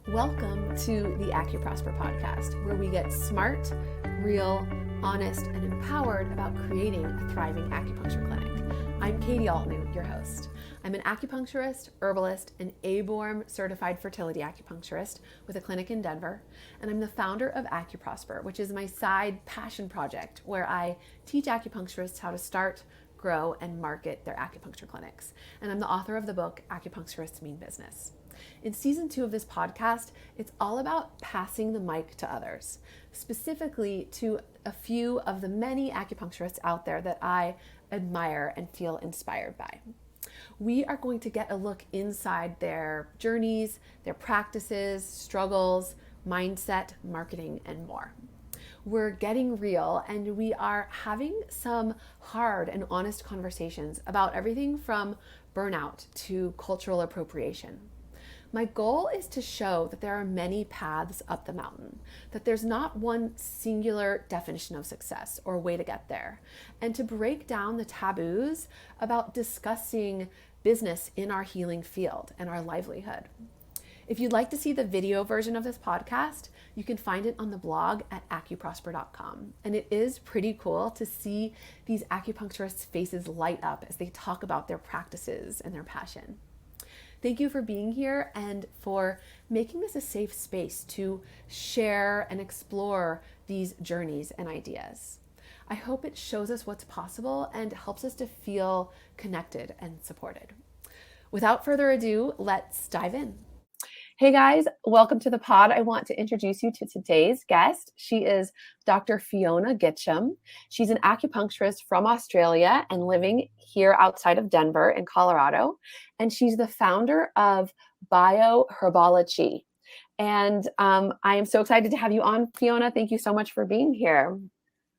Welcome to the Acuprosper podcast, where we get smart, real, honest, and empowered about creating a thriving acupuncture clinic. I'm Katie Altnew, your host. I'm an acupuncturist, herbalist, and ABORM certified fertility acupuncturist with a clinic in Denver, and I'm the founder of Acuprosper, which is my side passion project where I teach acupuncturists how to start, grow, and market their acupuncture clinics. And I'm the author of the book, Acupuncturists Mean Business. In season 2 of this podcast, it's all about passing the mic to others, specifically to a few of the many acupuncturists out there that I admire and feel inspired by. We are going to get a look inside their journeys, their practices, struggles, mindset, marketing, and more. We're getting real, and we are having some hard and honest conversations about everything from burnout to cultural appropriation. My goal is to show that there are many paths up the mountain, that there's not one singular definition of success or way to get there, and to break down the taboos about discussing business in our healing field and our livelihood. If you'd like to see the video version of this podcast, you can find it on the blog at acuprosper.com. And it is pretty cool to see these acupuncturists' faces light up as they talk about their practices and their passion. Thank you for being here and for making this a safe space to share and explore these journeys and ideas. I hope it shows us what's possible and helps us to feel connected and supported. Without further ado, let's dive in. Hey guys, welcome to the pod. I want to introduce you to today's guest. She is Dr. Phiona Gitsham. She's an acupuncturist from Australia and living here outside of Denver in Colorado. And she's the founder of HerboloQi. And I am so excited to have you on, Phiona. Thank you so much for being here.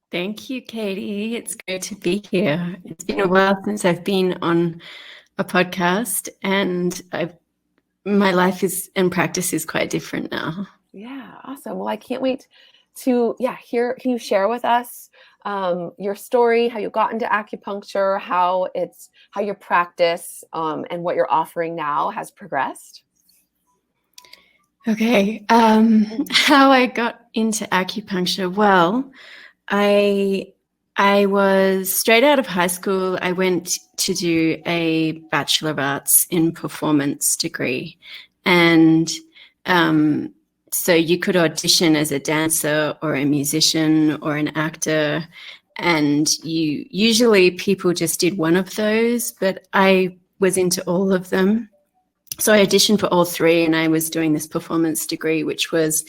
Thank you, Katie. It's great to be here. It's been a while since I've been on a podcast, and my life and practice is quite different now. Yeah, awesome. Well, I can't wait to hear. Can you share with us your story, how you got into acupuncture, how your practice and what you're offering now has progressed? Okay. How I got into acupuncture? Well, I was straight out of high school. I went to do a Bachelor of Arts in Performance degree. And so you could audition as a dancer or a musician or an actor. And usually people just did one of those, but I was into all of them. So I auditioned for all three, and I was doing this performance degree, which was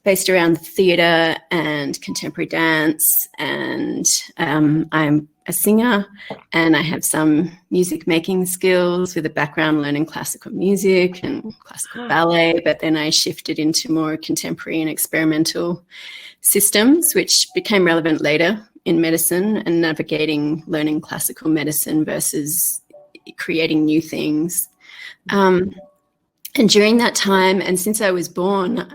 based around theatre and contemporary dance. And I'm a singer, and I have some music making skills with a background learning classical music and classical ballet. But then I shifted into more contemporary and experimental systems, which became relevant later in medicine and navigating learning classical medicine versus creating new things. And during that time, and since I was born,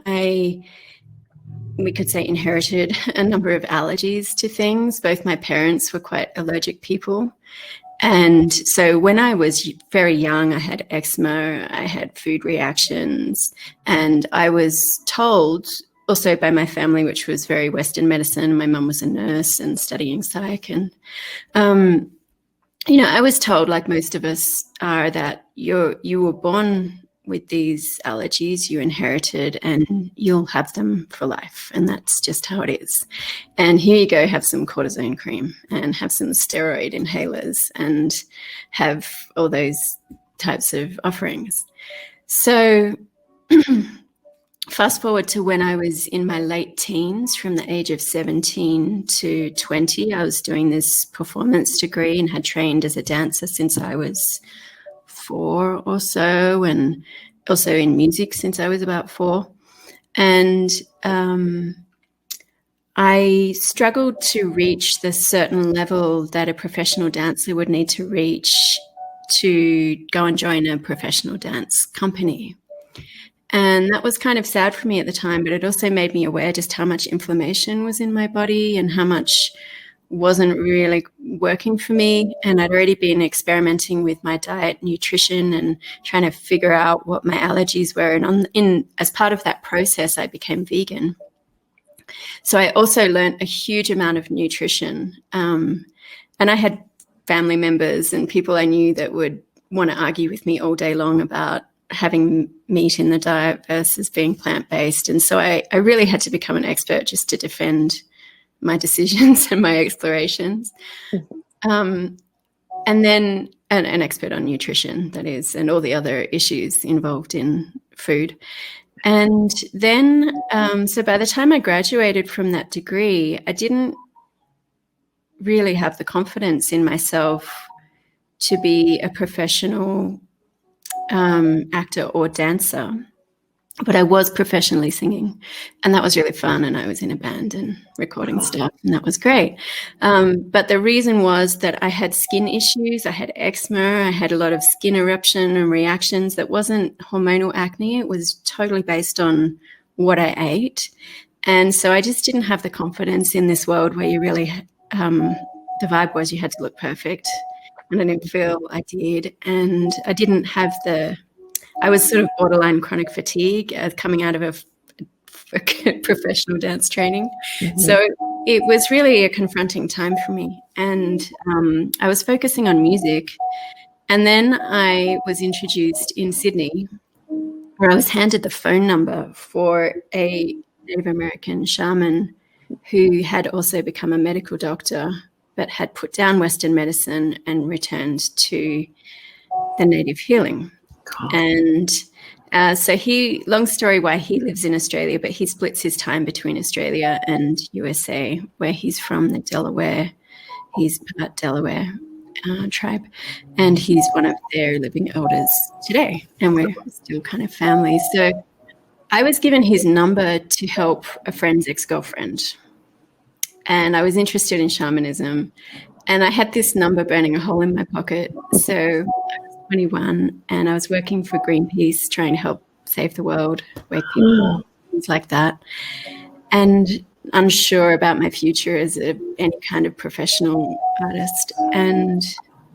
we could say inherited a number of allergies to things. Both my parents were quite allergic people. And so when I was very young, I had eczema, I had food reactions, and I was told also by my family, which was very Western medicine. My mum was a nurse and studying psych. And, I was told, like most of us are, that you were born with these allergies, you inherited, and you'll have them for life. And that's just how it is. And here you go, have some cortisone cream and have some steroid inhalers and have all those types of offerings. So fast forward to when I was in my late teens, from the age of 17 to 20, I was doing this performance degree and had trained as a dancer since I was 4 or so, and also in music since I was about 4. And I struggled to reach the certain level that a professional dancer would need to reach to go and join a professional dance company. And that was kind of sad for me at the time, but it also made me aware just how much inflammation was in my body and how much wasn't really working for me, and I'd already been experimenting with my diet, nutrition, and trying to figure out what my allergies were. And as part of that process, I became vegan. So I also learned a huge amount of nutrition, and I had family members and people I knew that would want to argue with me all day long about having meat in the diet versus being plant-based. And so I really had to become an expert just to defend my decisions and my explorations. And then an expert on nutrition, that is, and all the other issues involved in food. And then, so by the time I graduated from that degree, I didn't really have the confidence in myself to be a professional actor or dancer, but I was professionally singing, and that was really fun. And I was in a band and recording stuff, and that was great. But the reason was that I had skin issues. I had eczema. I had a lot of skin eruption and reactions. That wasn't hormonal acne. It was totally based on what I ate. And so I just didn't have the confidence in this world where you really, the vibe was you had to look perfect. And I didn't feel I did. And I didn't have I was sort of borderline chronic fatigue coming out of a professional dance training. Mm-hmm. So it was really a confronting time for me. And I was focusing on music. And then I was introduced in Sydney, where I was handed the phone number for a Native American shaman who had also become a medical doctor, but had put down Western medicine and returned to the native healing. God. And so long story why he lives in Australia, but he splits his time between Australia and USA, where he's from the Delaware. He's part Delaware tribe, and he's one of their living elders today, and we're still kind of family. So I was given his number to help a friend's ex-girlfriend, and I was interested in shamanism, and I had this number burning a hole in my pocket. So I was 21, and I was working for Greenpeace, trying to help save the world, wake people, things like that, and unsure about my future as any kind of professional artist, and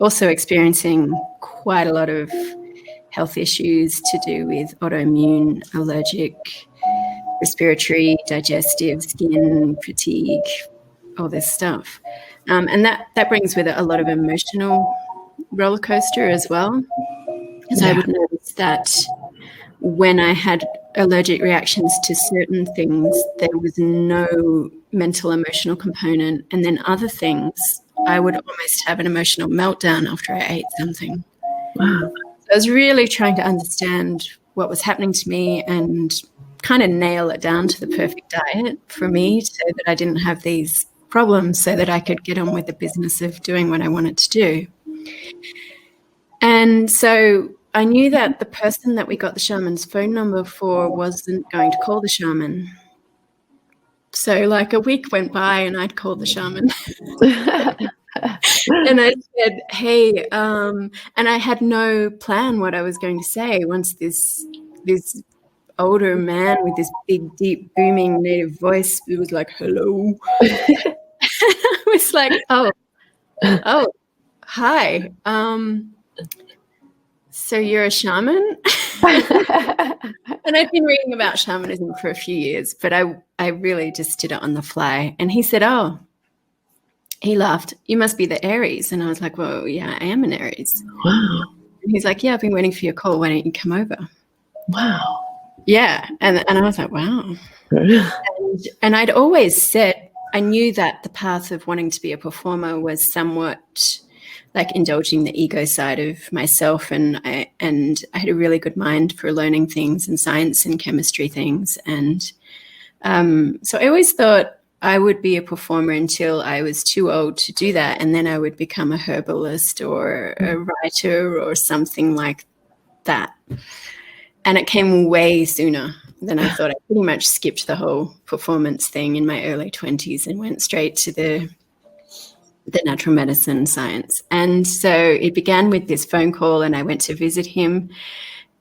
also experiencing quite a lot of health issues to do with autoimmune, allergic, respiratory, digestive, skin, fatigue, all this stuff. And that brings with it a lot of emotional roller coaster as well. Because I would notice that when I had allergic reactions to certain things, there was no mental, emotional component. And then other things, I would almost have an emotional meltdown after I ate something. Wow. So I was really trying to understand what was happening to me and kind of nail it down to the perfect diet for me so that I didn't have these problems, so that I could get on with the business of doing what I wanted to do. And so I knew that the person that we got the shaman's phone number for wasn't going to call the shaman. So like a week went by and I'd called the shaman. And I said, hey, and I had no plan what I was going to say once this older man with this big, deep, booming native voice, it was like, hello. I was like, oh, hi. So you're a shaman? And I'd been reading about shamanism for a few years, but I really just did it on the fly. And he said, he laughed, you must be the Aries. And I was like, well, yeah, I am an Aries. Wow. And he's like, yeah, I've been waiting for your call. Why don't you come over? Wow. Yeah. And I was like, wow. And I'd always said, I knew that the path of wanting to be a performer was somewhat like indulging the ego side of myself, and I had a really good mind for learning things and science and chemistry things, and so I always thought I would be a performer until I was too old to do that, and then I would become a herbalist or a writer or something like that. And it came way sooner than I thought. I pretty much skipped the whole performance thing in my early 20s and went straight to the natural medicine science. And so it began with this phone call, and I went to visit him,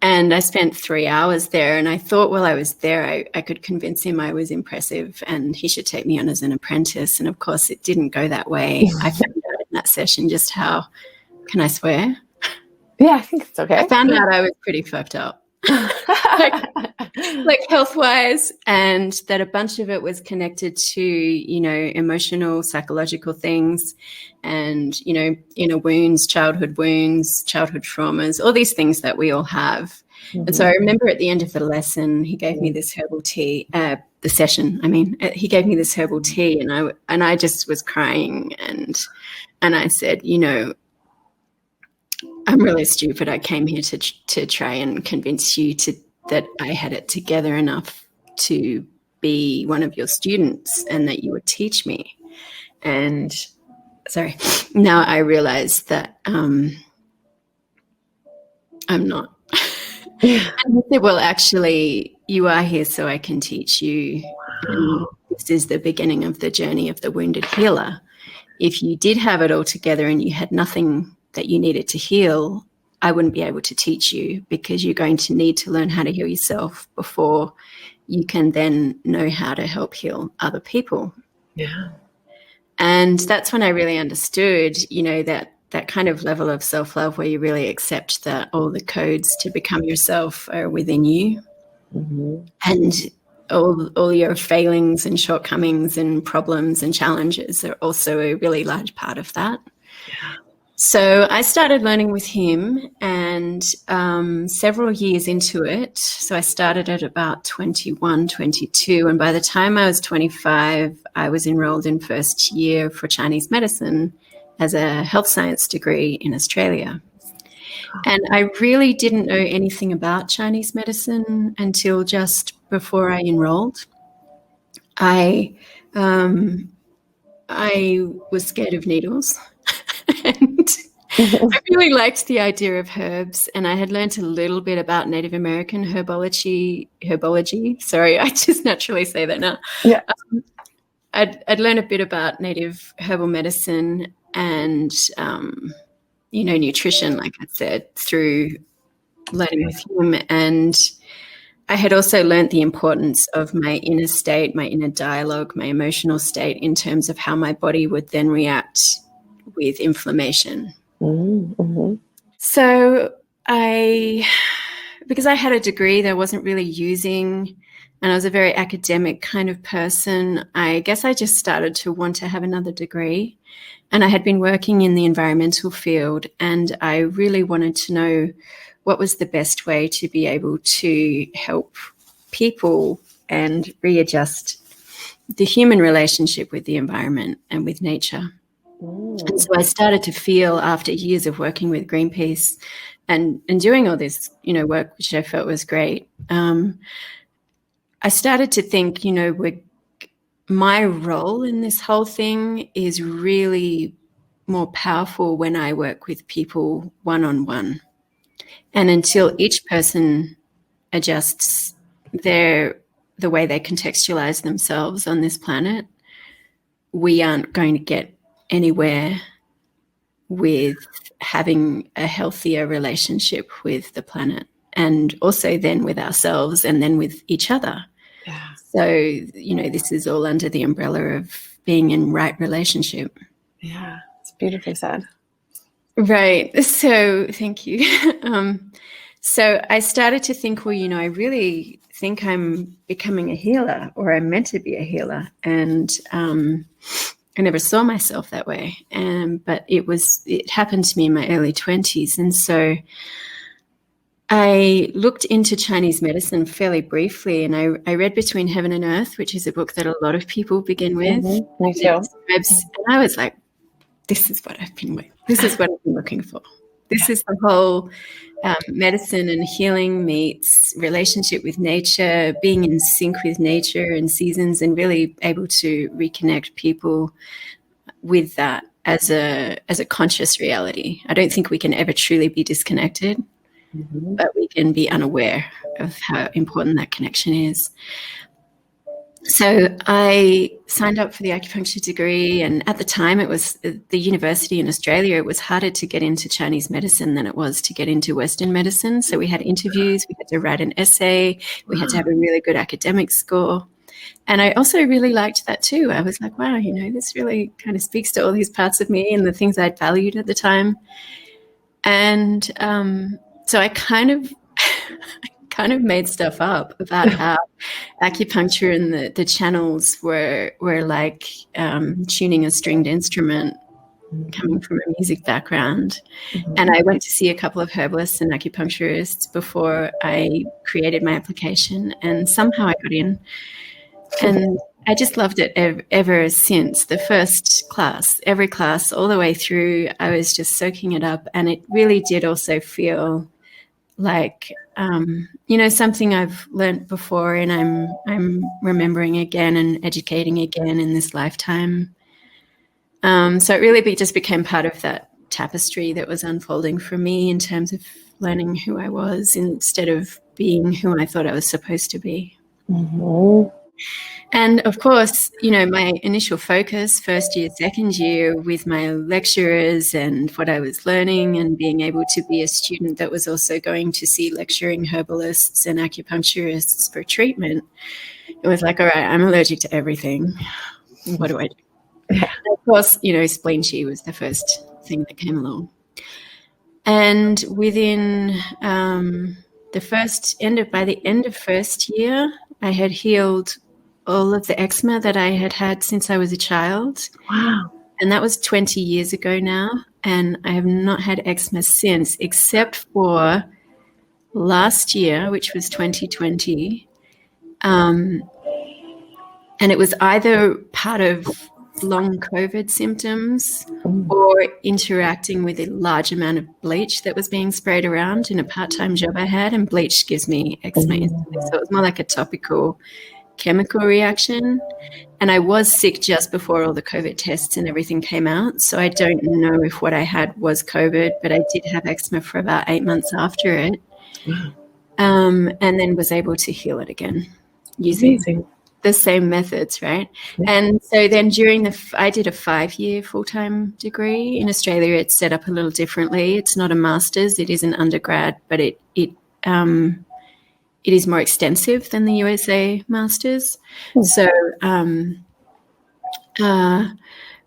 And I spent 3 hours there, and I thought while I was there, I could convince him I was impressive and he should take me on as an apprentice. And of course, it didn't go that way. I found out in that session just how, can I swear? Yeah, I think it's okay. I found out I was pretty fucked up, like health-wise, and that a bunch of it was connected to, emotional, psychological things and, inner wounds, childhood traumas, all these things that we all have. Mm-hmm. And so I remember at the end of the lesson, he gave me this herbal tea, the session, he gave me this herbal tea, and I just was crying, and I said, I'm really stupid. I came here to try and convince you that I had it together enough to be one of your students and that you would teach me. And now I realize that I'm not. And I said, well, actually, you are here so I can teach you. Wow. This is the beginning of the journey of the wounded healer. If you did have it all together and you had nothing that you needed to heal, I wouldn't be able to teach you, because you're going to need to learn how to heal yourself before you can then know how to help heal other people. Yeah. And that's when I really understood, that kind of level of self-love where you really accept that all the codes to become yourself are within you. Mm-hmm. And all your failings and shortcomings and problems and challenges are also a really large part of that. Yeah. So I started learning with him, and several years into it, so I started at about 21, 22, and by the time I was 25, I was enrolled in first year for Chinese medicine as a health science degree in Australia. And I really didn't know anything about Chinese medicine until just before I enrolled. I was scared of needles. And I really liked the idea of herbs, and I had learned a little bit about Native American herbology. Sorry, I just naturally say that now. Yeah. I'd learned a bit about native herbal medicine and, nutrition, like I said, through learning with him. And I had also learned the importance of my inner state, my inner dialogue, my emotional state, in terms of how my body would then react with inflammation. Mm-hmm. So because I had a degree that I wasn't really using, and I was a very academic kind of person, I guess I just started to want to have another degree. And I had been working in the environmental field, and I really wanted to know what was the best way to be able to help people and readjust the human relationship with the environment and with nature. And so I started to feel, after years of working with Greenpeace and doing all this, work, which I felt was great, I started to think, my role in this whole thing is really more powerful when I work with people one-on-one. And until each person adjusts the way they contextualize themselves on this planet, we aren't going to get anywhere with having a healthier relationship with the planet, and also then with ourselves, and then with each other. Yeah. So, this is all under the umbrella of being in right relationship. Yeah, it's beautifully said. Right. So thank you. So I started to think, well, I really think I'm becoming a healer, or I'm meant to be a healer. And I never saw myself that way. But it happened to me in my early 20s. And so I looked into Chinese medicine fairly briefly, and I read Between Heaven and Earth, which is a book that a lot of people begin with. Mm-hmm. Me too. And I was like, this is what I've been looking for. This is the whole medicine and healing meets relationship with nature, being in sync with nature and seasons, and really able to reconnect people with that as a conscious reality. I don't think we can ever truly be disconnected, but we can be unaware of how important that connection is. So I signed up for the acupuncture degree, and at the time it was the university in Australia. It was harder to get into Chinese medicine than it was to get into Western medicine. So we had interviews, we had to write an essay, we had to have a really good academic score. And I also really liked that too. I was like, wow, this really kind of speaks to all these parts of me and the things I'd valued at the time. And so I kind of made stuff up about how acupuncture and the channels were like tuning a stringed instrument, coming from a music background. And I went to see a couple of herbalists and acupuncturists before I created my application, and somehow I got in. And I just loved it ever since. The first class, every class, all the way through, I was just soaking it up. And it really did also feel like, something I've learned before, and I'm remembering again and educating again in this lifetime. So it really just became part of that tapestry that was unfolding for me in terms of learning who I was instead of being who I thought I was supposed to be. Mm-hmm. And of course, my initial focus, first year, second year, with my lecturers and what I was learning and being able to be a student that was also going to see lecturing herbalists and acupuncturists for treatment, it was like, all right, I'm allergic to everything. What do I do? Yeah. And of course, spleen chi was the first thing that came along. And within by the end of first year, I had healed all of the eczema that I had had since I was a child. Wow. And that was 20 years ago now. And I have not had eczema since, except for last year, which was 2020. And it was either part of long COVID symptoms or interacting with a large amount of bleach that was being sprayed around in a part-time job I had. And bleach gives me eczema instantly. So it was more like a topical chemical reaction. And I was sick just before all the COVID tests and everything came out. So I don't know if what I had was COVID, but I did have eczema for about 8 months after it. And then was able to heal it again using the same methods, right? Yeah. And so then I did a 5-year full-time degree. In Australia, it's set up a little differently. It's not a master's, it is an undergrad, but it is more extensive than the USA masters. So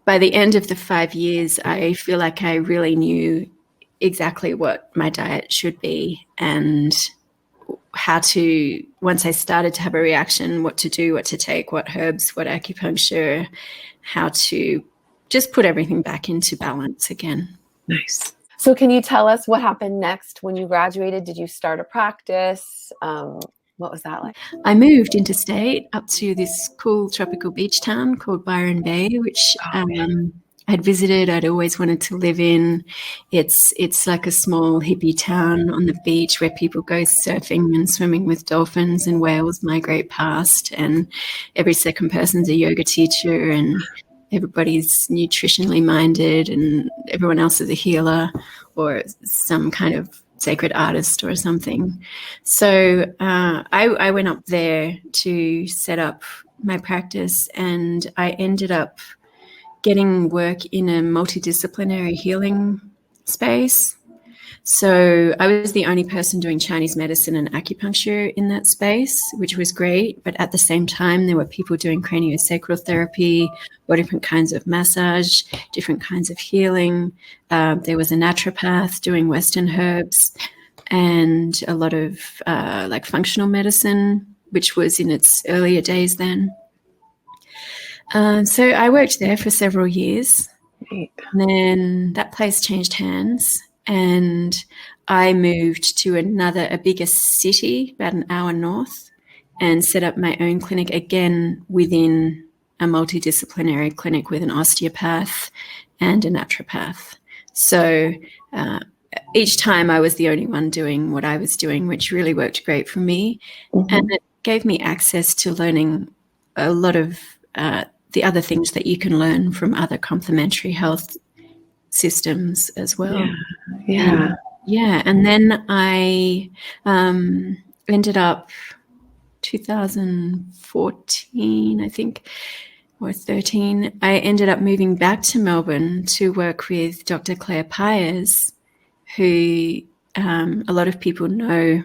by the end of the 5 years, I feel like I really knew exactly what my diet should be and how to, once I started to have a reaction, what to do, what to take, what herbs, what acupuncture, how to just put everything back into balance again. Nice. So can you tell us what happened next when you graduated? Did you start a practice? What was that like? I moved interstate up to this cool tropical beach town called Byron Bay, which I'd visited. I'd always wanted to live in. It's like a small hippie town on the beach where people go surfing and swimming with dolphins, and whales migrate past, and every second person's a yoga teacher, and everybody's nutritionally minded, and everyone else is a healer or some kind of sacred artist or something. So I went up there to set up my practice, and I ended up getting work in a multidisciplinary healing space. So I was the only person doing Chinese medicine and acupuncture in that space, which was great. But at the same time, there were people doing craniosacral therapy, or different kinds of massage, different kinds of healing. There was a naturopath doing Western herbs, and a lot of like functional medicine, which was in its earlier days then. So I worked there for several years. And then that place changed hands, and I moved to a bigger city about an hour north, and set up my own clinic again within a multidisciplinary clinic with an osteopath and a naturopath. So each time I was the only one doing what I was doing, which really worked great for me. Mm-hmm. And it gave me access to learning a lot of the other things that you can learn from other complementary health systems as well. Yeah. And then I ended up 2014, I think, or 13, I ended up moving back to Melbourne to work with Dr. Claire Pyers, who a lot of people know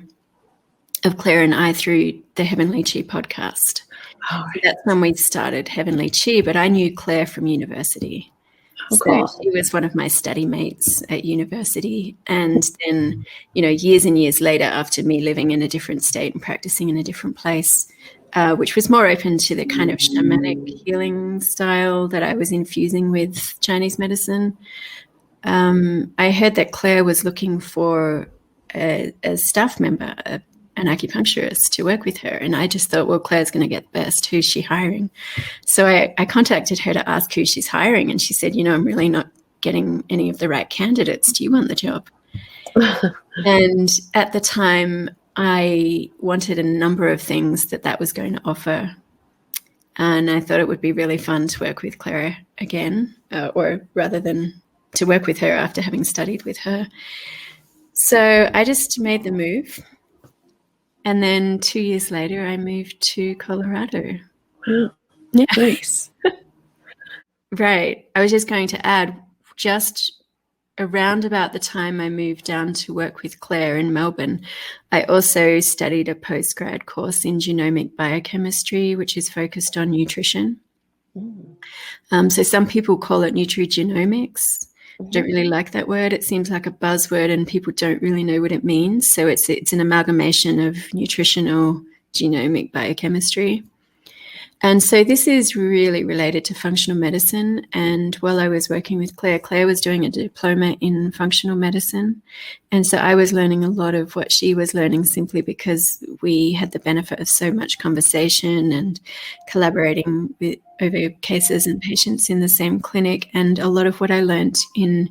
of Claire and I through the HerboloQi podcast. Oh, So that's when we started HerboloQi, but I knew Claire from university. So cool. she was one of my study mates at university. And then, years and years later, after me living in a different state and practicing in a different place, which was more open to the kind of shamanic healing style that I was infusing with Chinese medicine, I heard that Claire was looking for a staff member, an acupuncturist, to work with her. And I just thought, well, Claire's going to get the best. Who's she hiring? So I contacted her to ask who she's hiring. And she said, I'm really not getting any of the right candidates. Do you want the job? And at the time, I wanted a number of things that was going to offer. And I thought it would be really fun to work with Claire again, or rather than to work with her after having studied with her. So I just made the move. And then 2 years later, I moved to Colorado. Yeah. Nice. Right. I was just going to add, just around about the time I moved down to work with Claire in Melbourne, I also studied a postgrad course in genomic biochemistry, which is focused on nutrition. So some people call it Nutrigenomics. Don't really like that word. It seems like a buzzword and people don't really know what it means. So it's an amalgamation of nutritional genomic biochemistry. And so this is really related to functional medicine. And while I was working with Claire, Claire was doing a diploma in functional medicine. And so I was learning a lot of what she was learning simply because we had the benefit of so much conversation and collaborating over cases and patients in the same clinic. And a lot of what I learned in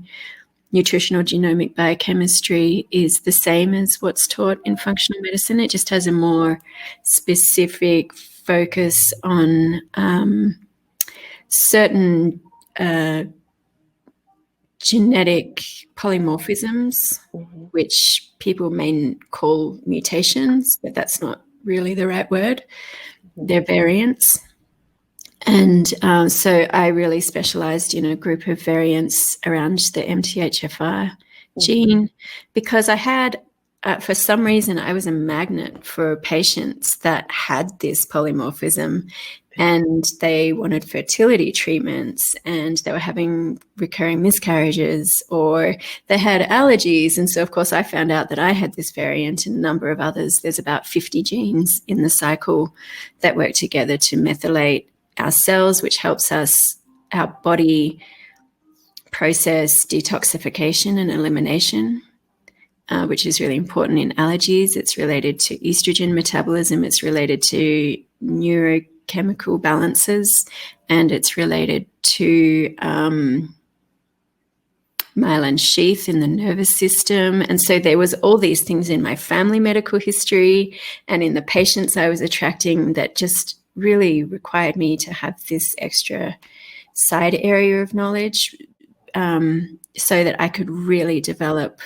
nutritional genomic biochemistry is the same as what's taught in functional medicine. It just has a more specific focus on certain genetic polymorphisms, which people may call mutations, but that's not really the right word. They're variants. And so I really specialized in a group of variants around the MTHFR gene because I had, for some reason, I was a magnet for patients that had this polymorphism and they wanted fertility treatments and they were having recurring miscarriages or they had allergies. And so, of course, I found out that I had this variant and a number of others. There's about 50 genes in the cycle that work together to methylate our cells, which helps our body process detoxification and elimination, which is really important in allergies. It's related to estrogen metabolism. It's related to neurochemical balances, and it's related to myelin sheath in the nervous system. And so there was all these things in my family medical history and in the patients I was attracting that just really required me to have this extra side area of knowledge so that I could really develop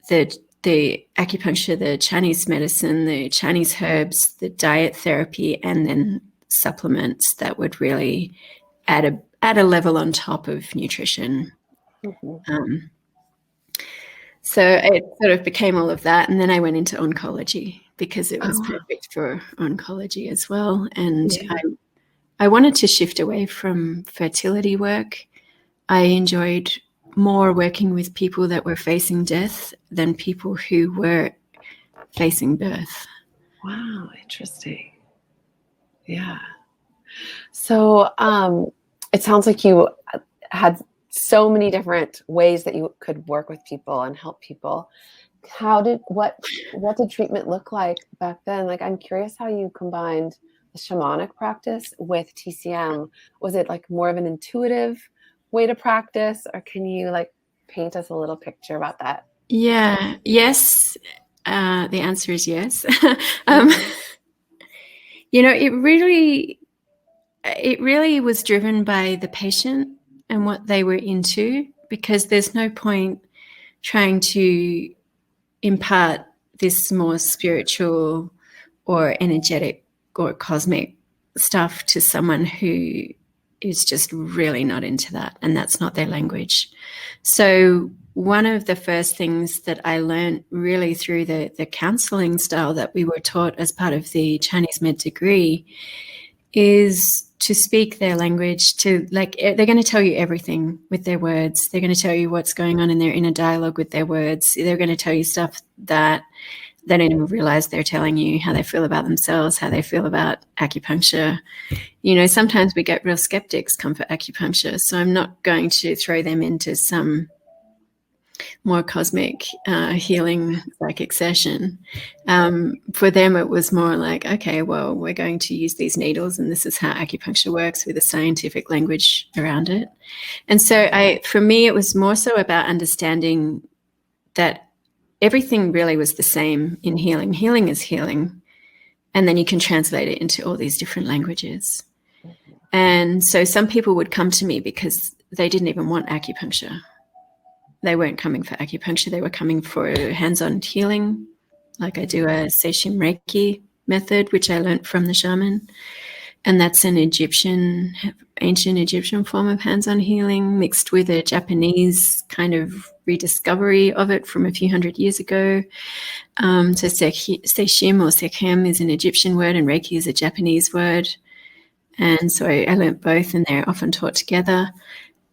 the acupuncture, the Chinese medicine, the Chinese herbs, the diet therapy, and then supplements that would really add a level on top of nutrition. So it sort of became all of that. And then I went into oncology because it was perfect for oncology as well. And I wanted to shift away from fertility work. I enjoyed more working with people that were facing death than people who were facing birth. Wow, interesting. Yeah. So it sounds like you had so many different ways that you could work with people and help people. What did treatment look like back then? Like, I'm curious how you combined the shamanic practice with TCM. Was it like more of an intuitive way to practice, or can you like paint us a little picture about that? Yeah. Yes. The answer is yes. It really was driven by the patient and what they were into, because there's no point trying to impart this more spiritual or energetic or cosmic stuff to someone who is just really not into that, and that's not their language. So one of the first things that I learned really through the counseling style that we were taught as part of the Chinese med degree is to speak their language, to like, they're going to tell you everything with their words. They're going to tell you what's going on in their inner dialogue with their words. They're going to tell you stuff that they don't even realize they're telling you, how they feel about themselves, how they feel about acupuncture. You know, sometimes we get real skeptics come for acupuncture, so I'm not going to throw them into some more cosmic healing psychic session. For them, it was more like, okay, well, we're going to use these needles and this is how acupuncture works with a scientific language around it. And so for me, it was more so about understanding that everything really was the same in healing. Healing is healing. And then you can translate it into all these different languages. And so some people would come to me because they didn't even want acupuncture. They weren't coming for acupuncture. They were coming for hands-on healing. Like I do a Seishim Reiki method, which I learned from the shaman. And that's an ancient Egyptian form of hands-on healing mixed with a Japanese kind of rediscovery of it from a few hundred years ago. So Seishim or Sekhem is an Egyptian word and Reiki is a Japanese word. And so I learned both, and they're often taught together.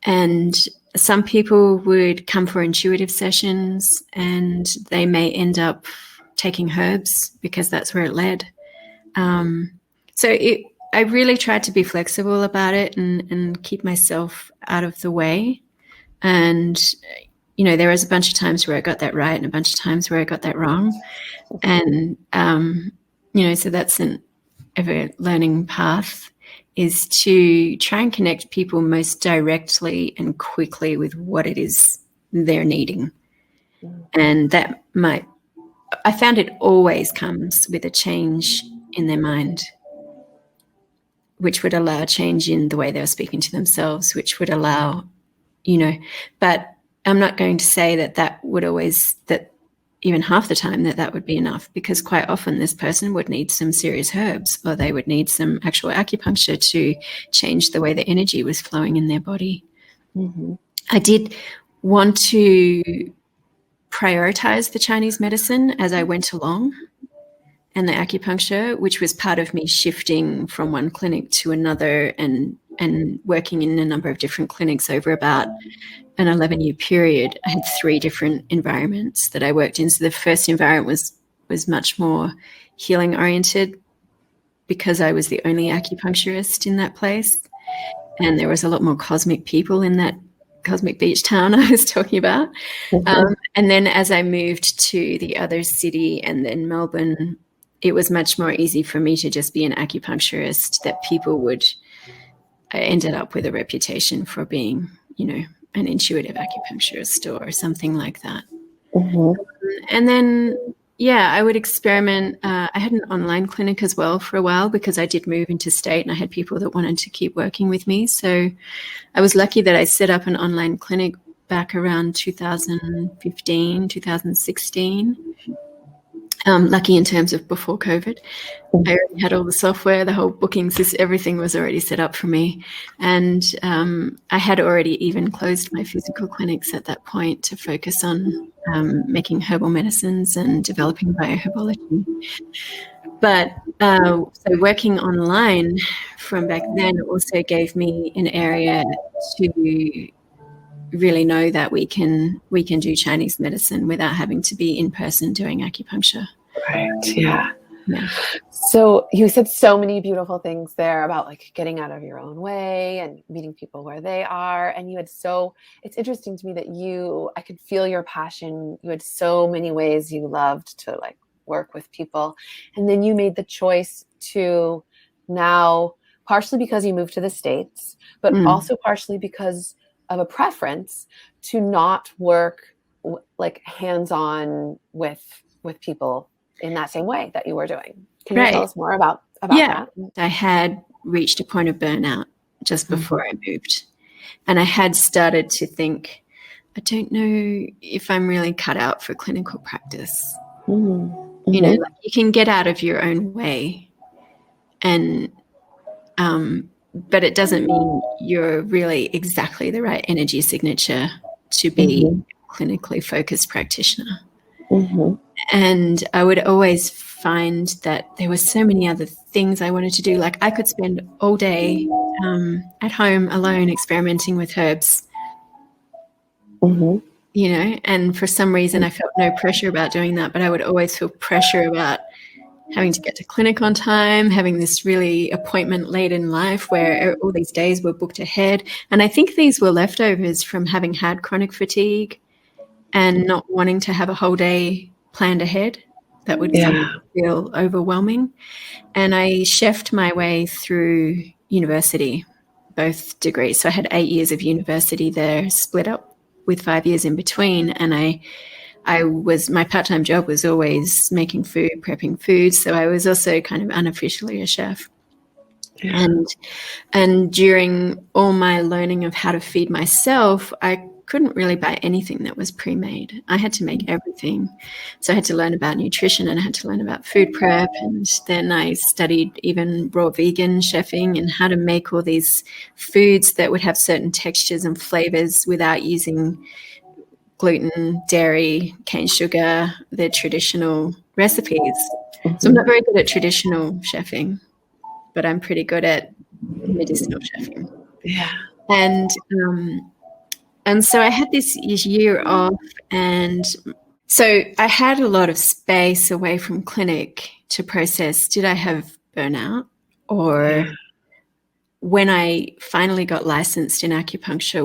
And some people would come for intuitive sessions and they may end up taking herbs because that's where it led. I really tried to be flexible about it and keep myself out of the way. And, you know, there was a bunch of times where I got that right and a bunch of times where I got that wrong. And, you know, so that's an ever learning path, is to try and connect people most directly and quickly with what it is they're needing. And that I found it always comes with a change in their mind, which would allow a change in the way they were speaking to themselves, which would allow, you know, but I'm not going to say that even half the time that would be enough, because quite often this person would need some serious herbs, or they would need some actual acupuncture to change the way the energy was flowing in their body. Mm-hmm. I did want to prioritize the Chinese medicine as I went along, and the acupuncture, which was part of me shifting from one clinic to another and working in a number of different clinics over about an 11-year period. I had 3 different environments that I worked in. So the first environment was much more healing oriented because I was the only acupuncturist in that place. And there was a lot more cosmic people in that cosmic beach town I was talking about. Mm-hmm. And then as I moved to the other city and then Melbourne, it was much more easy for me to just be an acupuncturist that I ended up with a reputation for being, you know, an intuitive acupuncturist or something like that. Mm-hmm. And then, yeah, I would experiment. I had an online clinic as well for a while because I did move into state and I had people that wanted to keep working with me. So I was lucky that I set up an online clinic back around 2015, 2016. Lucky in terms of before COVID. I already had all the software, the whole booking system, everything was already set up for me. And I had already even closed my physical clinics at that point to focus on making herbal medicines and developing bioherbology. But so working online from back then also gave me an area to really know that we can do Chinese medicine without having to be in person doing acupuncture. Right. Yeah. So you said so many beautiful things there about like getting out of your own way and meeting people where they are. And it's interesting to me that I could feel your passion. You had so many ways you loved to like work with people. And then you made the choice to now, partially because you moved to the States, but also partially because of a preference to not work like hands-on with people in that same way that you were doing. Can you tell us more about that? I had reached a point of burnout just before I moved. And I had started to think, I don't know if I'm really cut out for clinical practice. You know, like you can get out of your own way, and but it doesn't mean you're really exactly the right energy signature to be a clinically focused practitioner. And I would always find that there were so many other things I wanted to do. Like I could spend all day at home alone experimenting with herbs, you know, and for some reason I felt no pressure about doing that, but I would always feel pressure about having to get to clinic on time, having this really appointment-laden life where all these days were booked ahead. And I think these were leftovers from having had chronic fatigue and not wanting to have a whole day planned ahead. That would feel overwhelming. And I chefed my way through university, both degrees. So I had 8 years of university there, split up with 5 years in between. And my part-time job was always making food, prepping food. So I was also kind of unofficially a chef. Yeah. And during all my learning of how to feed myself, I couldn't really buy anything that was pre-made. I had to make everything. So I had to learn about nutrition and I had to learn about food prep. And then I studied even raw vegan chefing and how to make all these foods that would have certain textures and flavors without using gluten, dairy, cane sugar, the traditional recipes. So I'm not very good at traditional chefing, but I'm pretty good at medicinal chefing. Yeah. And so I had this year off, and so I had a lot of space away from clinic to process, did I have burnout? Or when I finally got licensed in acupuncture,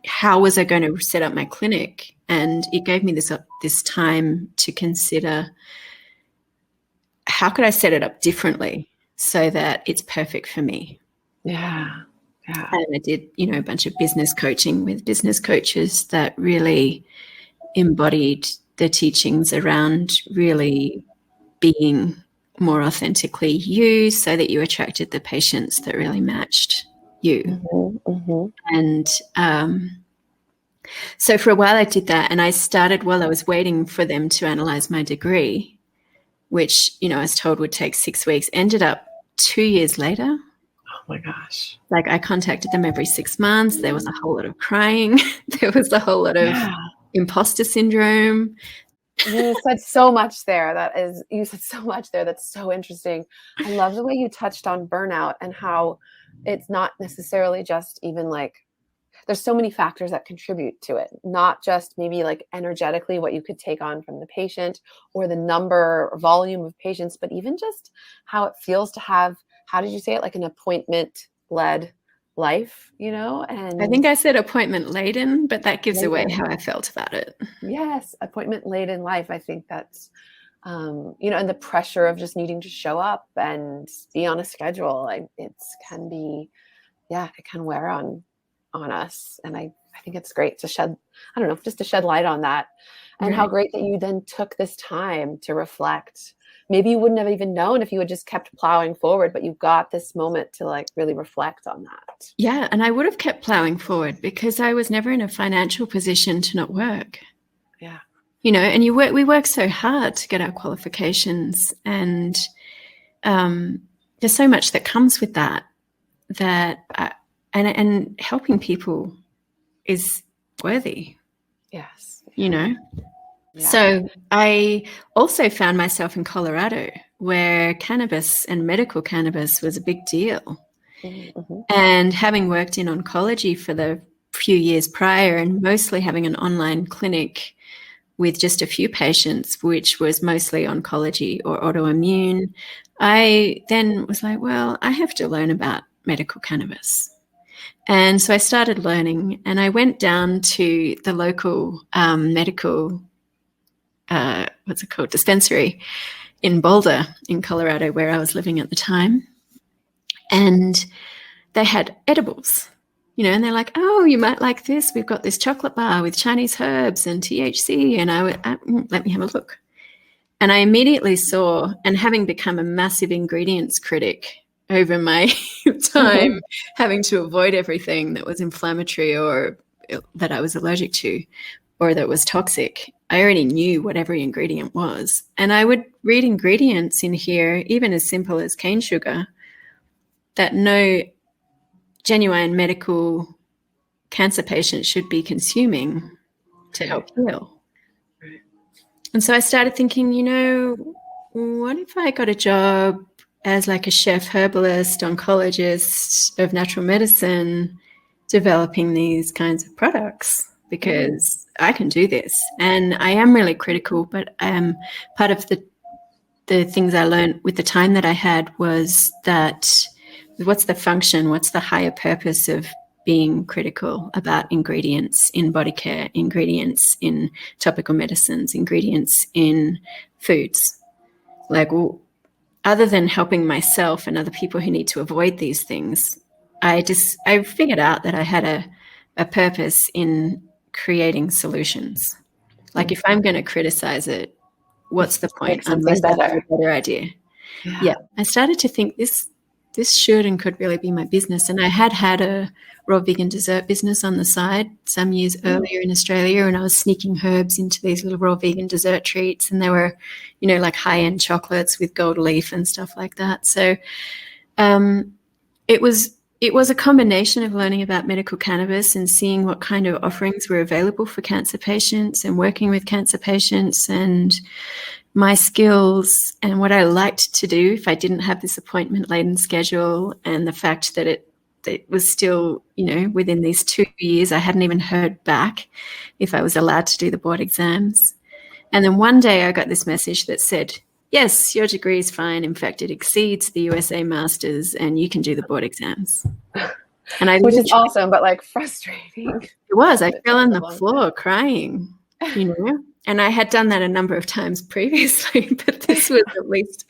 how was I going to set up my clinic? And it gave me this time to consider, how could I set it up differently so that it's perfect for me? Yeah. Yeah. And I did, a bunch of business coaching with business coaches that really embodied the teachings around really being more authentically you so that you attracted the patients that really matched you. And so for a while I did that, and I started while I was waiting for them to analyze my degree, which, I was told would take 6 weeks, ended up 2 years later. Oh my gosh. Like I contacted them every 6 months. There was a whole lot of crying. There was a whole lot of imposter syndrome. You said so much there. That's so interesting. I love the way you touched on burnout and how it's not necessarily just even like, there's so many factors that contribute to it, not just maybe like energetically what you could take on from the patient or the number or volume of patients, but even just how it feels to have, how did you say it? Like an appointment-led life, And I think I said appointment-laden, but that gives away how I felt about it. Yes, appointment-laden life. I think that's, and the pressure of just needing to show up and be on a schedule. It can wear on us. And I think it's great to shed light on that. And how great that you then took this time to reflect. Maybe you wouldn't have even known if you had just kept plowing forward, but you got this moment to like really reflect on that. Yeah. And I would have kept plowing forward because I was never in a financial position to not work. Yeah. And we work so hard to get our qualifications, and there's so much that comes with that and helping people is worthy. Yes. Yeah. So I also found myself in Colorado, where cannabis and medical cannabis was a big deal. And having worked in oncology for the few years prior and mostly having an online clinic with just a few patients, which was mostly oncology or autoimmune, I then was like, well, I have to learn about medical cannabis. And so I started learning, and I went down to the local medical dispensary in Boulder in Colorado, where I was living at the time. And they had edibles, and they're like, oh, you might like this. We've got this chocolate bar with Chinese herbs and THC. And let me have a look. And I immediately saw, and having become a massive ingredients critic over my time, having to avoid everything that was inflammatory or that I was allergic to or that was toxic, I already knew what every ingredient was. And I would read ingredients in here, even as simple as cane sugar, that no genuine medical cancer patient should be consuming to help heal. Right. And so I started thinking, what if I got a job as like a chef, herbalist, oncologist of natural medicine, developing these kinds of products, because I can do this. And I am really critical, but part of the things I learned with the time that I had was that what's the function, what's the higher purpose of being critical about ingredients in body care, ingredients in topical medicines, ingredients in foods. Like, well, other than helping myself and other people who need to avoid these things, I figured out that I had a purpose in creating solutions. Like, if I'm going to criticize it, what's the point? Something better. A better idea. Yeah. I started to think this should and could really be my business. And I had a raw vegan dessert business on the side some years earlier in Australia, and I was sneaking herbs into these little raw vegan dessert treats, and they were, like high-end chocolates with gold leaf and stuff like that. So it was a combination of learning about medical cannabis and seeing what kind of offerings were available for cancer patients and working with cancer patients, and my skills and what I liked to do if I didn't have this appointment-laden schedule, and the fact that it was still, within these 2 years, I hadn't even heard back if I was allowed to do the board exams. And then one day I got this message that said, yes, your degree is fine. In fact, it exceeds the USA Masters and you can do the board exams. And Which is awesome, but like frustrating. It was. I fell on the floor crying, And I had done that a number of times previously, but this was at least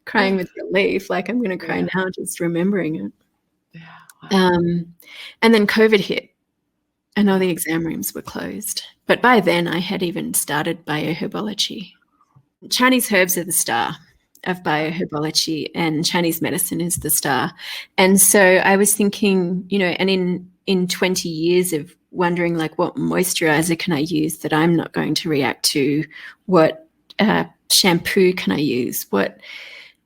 crying with relief. Like, I'm going to cry now just remembering it. Yeah. Wow. And then COVID hit and all the exam rooms were closed. But by then I had even started BioHerboloQi. Chinese herbs are the star of BioHerboloQi, and Chinese medicine is the star. And so I was thinking, and in 20 years of wondering, like, what moisturizer can I use that I'm not going to react to? What shampoo can I use?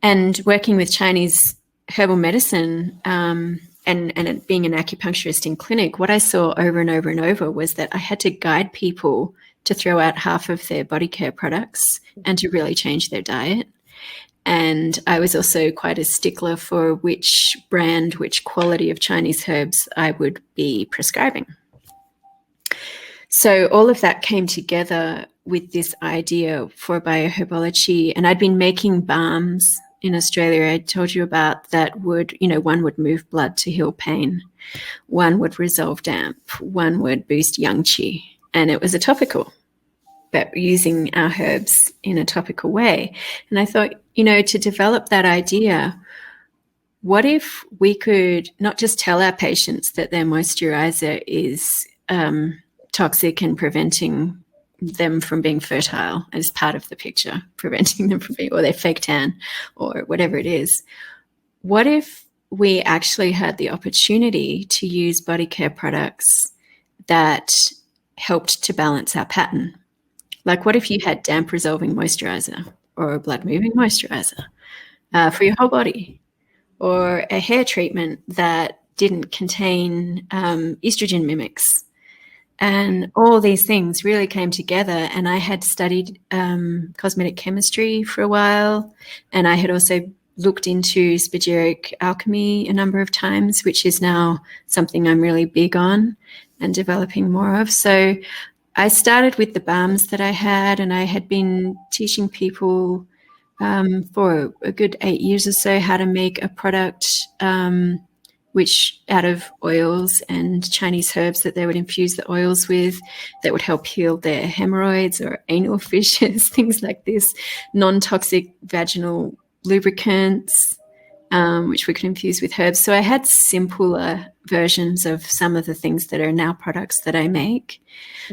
And working with Chinese herbal medicine and being an acupuncturist in clinic, what I saw over and over and over was that I had to guide people to throw out half of their body care products and to really change their diet. And I was also quite a stickler for which brand, which quality of Chinese herbs I would be prescribing. So all of that came together with this idea for BioHerboloQi. And I'd been making balms in Australia I told you about that would, one would move blood to heal pain. One would resolve damp. One would boost yang qi. And it was a topical, but using our herbs in a topical way. And I thought, to develop that idea, what if we could not just tell our patients that their moisturizer is toxic and preventing them from being fertile as part of the picture, preventing them from being, or their fake tan or whatever it is. What if we actually had the opportunity to use body care products that helped to balance our pattern? Like, what if you had damp resolving moisturizer or a blood moving moisturizer for your whole body, or a hair treatment that didn't contain estrogen mimics? And all these things really came together. And I had studied cosmetic chemistry for a while, and I had also looked into Spagyric Alchemy a number of times, which is now something I'm really big on and developing more of. So I started with the balms that I had, and I had been teaching people for a good 8 years or so how to make a product which out of oils and Chinese herbs that they would infuse the oils with that would help heal their hemorrhoids or anal fissures, things like this, non-toxic vaginal lubricants, which we could infuse with herbs. So I had simpler versions of some of the things that are now products that I make.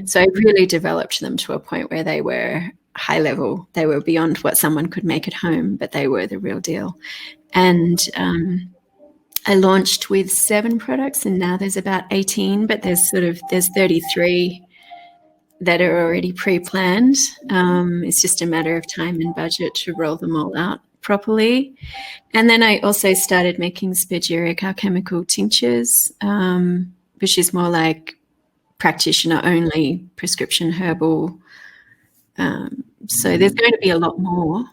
So I really developed them to a point where they were high level. They were beyond what someone could make at home, but they were the real deal. And I launched with 7 products, and now there's about 18, but there's 33 that are already pre-planned. It's just a matter of time and budget to roll them all out properly. And then I also started making Spagyric alchemical tinctures, which is more like practitioner-only prescription herbal. So there's going to be a lot more.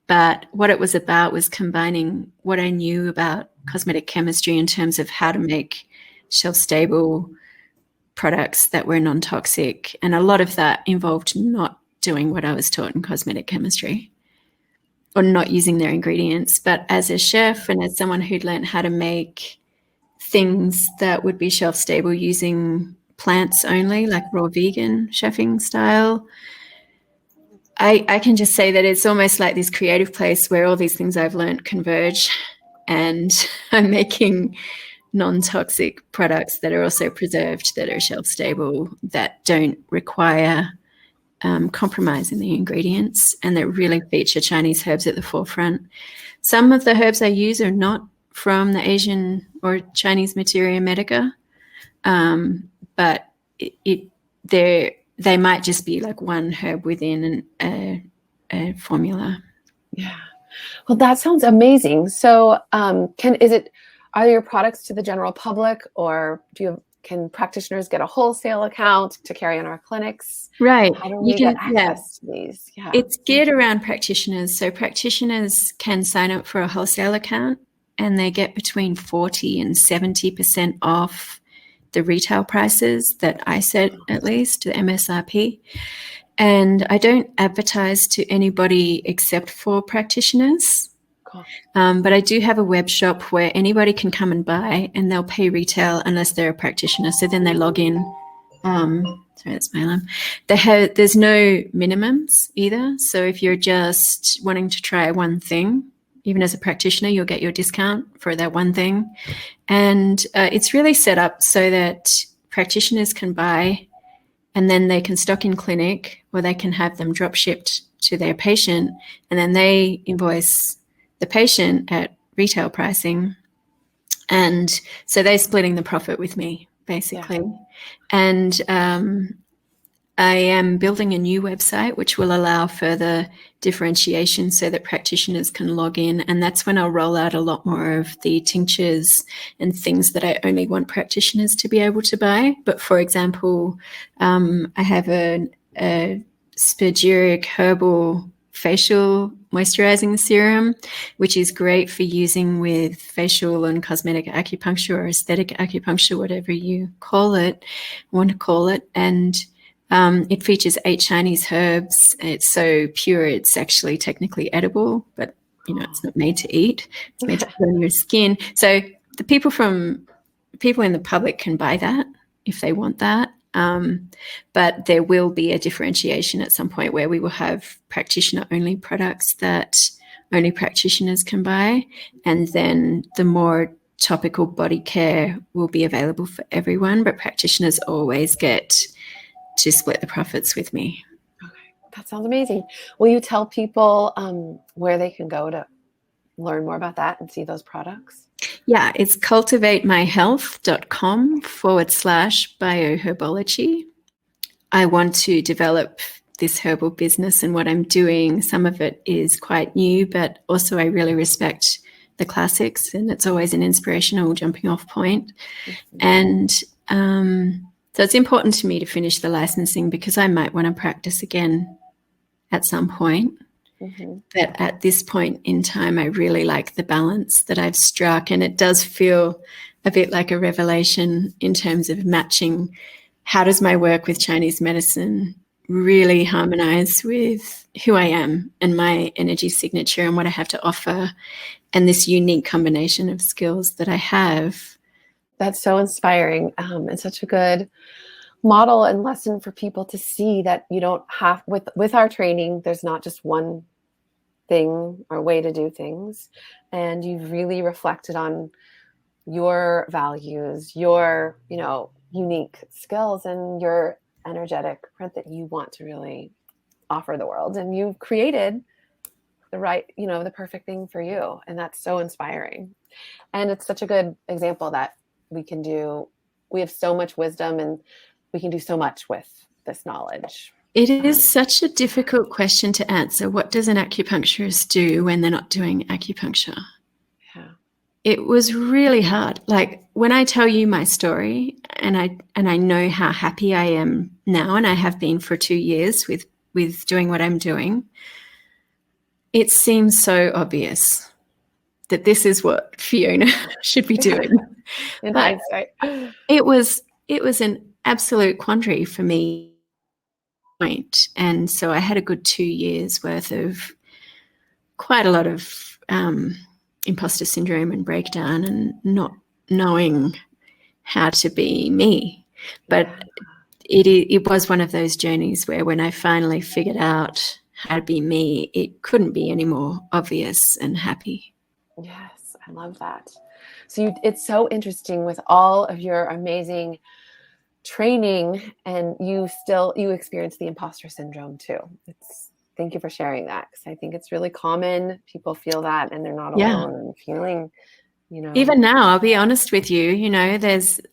But what it was about was combining what I knew about cosmetic chemistry in terms of how to make shelf-stable products that were non-toxic. And a lot of that involved not doing what I was taught in cosmetic chemistry or not using their ingredients. But as a chef and as someone who'd learned how to make things that would be shelf-stable using plants only, like raw vegan chefing style, I can just say that it's almost like this creative place where all these things I've learned converge, and I'm making non-toxic products that are also preserved, that are shelf-stable, that don't require compromise in the ingredients, and that really feature Chinese herbs at the forefront. Some of the herbs I use are not from the Asian or Chinese Materia Medica, but they might just be like one herb within a formula. Yeah. Well, that sounds amazing. So are your products to the general public, or can practitioners get a wholesale account to carry in our clinics? Right. How do we get access to these? Yeah. It's geared around practitioners. So practitioners can sign up for a wholesale account, and they get between 40 and 70% off the retail prices that I set, at least, the MSRP. And I don't advertise to anybody except for practitioners. Cool. But I do have a web shop where anybody can come and buy, and they'll pay retail unless they're a practitioner. So then they log in. Sorry, that's my alarm. There's no minimums either. So if you're just wanting to try one thing, even as a practitioner, you'll get your discount for that one thing. And it's really set up so that practitioners can buy, and then they can stock in clinic, or they can have them drop shipped to their patient, and then they invoice the patient at retail pricing. And so they're splitting the profit with me, basically. Yeah. And I am building a new website which will allow further differentiation so that practitioners can log in, and that's when I'll roll out a lot more of the tinctures and things that I only want practitioners to be able to buy. But for example, I have a Spagyric herbal facial moisturizing serum, which is great for using with facial and cosmetic acupuncture or aesthetic acupuncture, whatever you want to call it. And it features 8 Chinese herbs. It's so pure, it's actually technically edible, but it's not made to eat. It's made to put on your skin. So the people in the public can buy that if they want that. But there will be a differentiation at some point where we will have practitioner-only products that only practitioners can buy, and then the more topical body care will be available for everyone, but practitioners always get to split the profits with me. Okay, that sounds amazing. Will you tell people where they can go to learn more about that and see those products? Yeah, it's cultivatemyhealth.com/bioherbology. I want to develop this herbal business, and what I'm doing, some of it is quite new, but also I really respect the classics, and it's always an inspirational jumping off point. Mm-hmm. And so it's important to me to finish the licensing because I might want to practice again at some point. Mm-hmm. But at this point in time, I really like the balance that I've struck, and it does feel a bit like a revelation in terms of matching how does my work with Chinese medicine really harmonize with who I am and my energy signature and what I have to offer, and this unique combination of skills that I have. That's so inspiring, and such a good model and lesson for people to see that you don't have, with our training, there's not just one thing or way to do things. And you've really reflected on your values, your, unique skills, and your energetic print that you want to really offer the world. And you've created the right, the perfect thing for you. And that's so inspiring. And it's such a good example that we have so much wisdom, and we can do so much with this knowledge? It is such a difficult question to answer. What does an acupuncturist do when they're not doing acupuncture? Yeah. It was really hard. Like when I tell you my story, and I know how happy I am now, and I have been for 2 years with doing what I'm doing, it seems so obvious that this is what Phiona should be doing. In But hindsight. it was an absolute quandary for me. And so I had a good 2 years worth of quite a lot of imposter syndrome and breakdown and not knowing how to be me. But it was one of those journeys where when I finally figured out how to be me, it couldn't be any more obvious and happy. Yes, I love that. So it's so interesting with all of your amazing training, and you experience the imposter syndrome too. Thank you for sharing that, because I think it's really common. People feel that, and they're not alone in feeling, Even now, I'll be honest with you,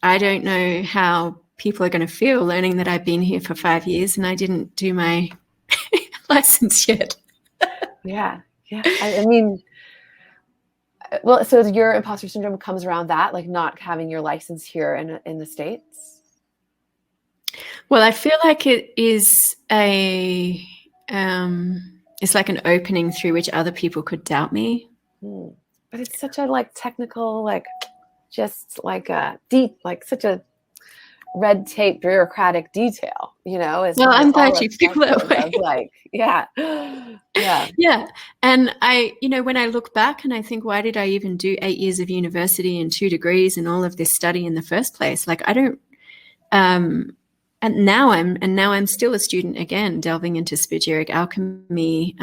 I don't know how people are going to feel learning that I've been here for 5 years and I didn't do my license yet. Yeah. I mean, well, so your imposter syndrome comes around that, like not having your license here in the States? Well, I feel like it is it's like an opening through which other people could doubt me. But it's such a technical, just a deep, such a red tape bureaucratic detail, Well, I'm glad you feel that way. Yeah. And when I look back and I think, why did I even do 8 years of university and 2 degrees and all of this study in the first place? I don't. And now I'm still a student again, delving into Spagyric Alchemy,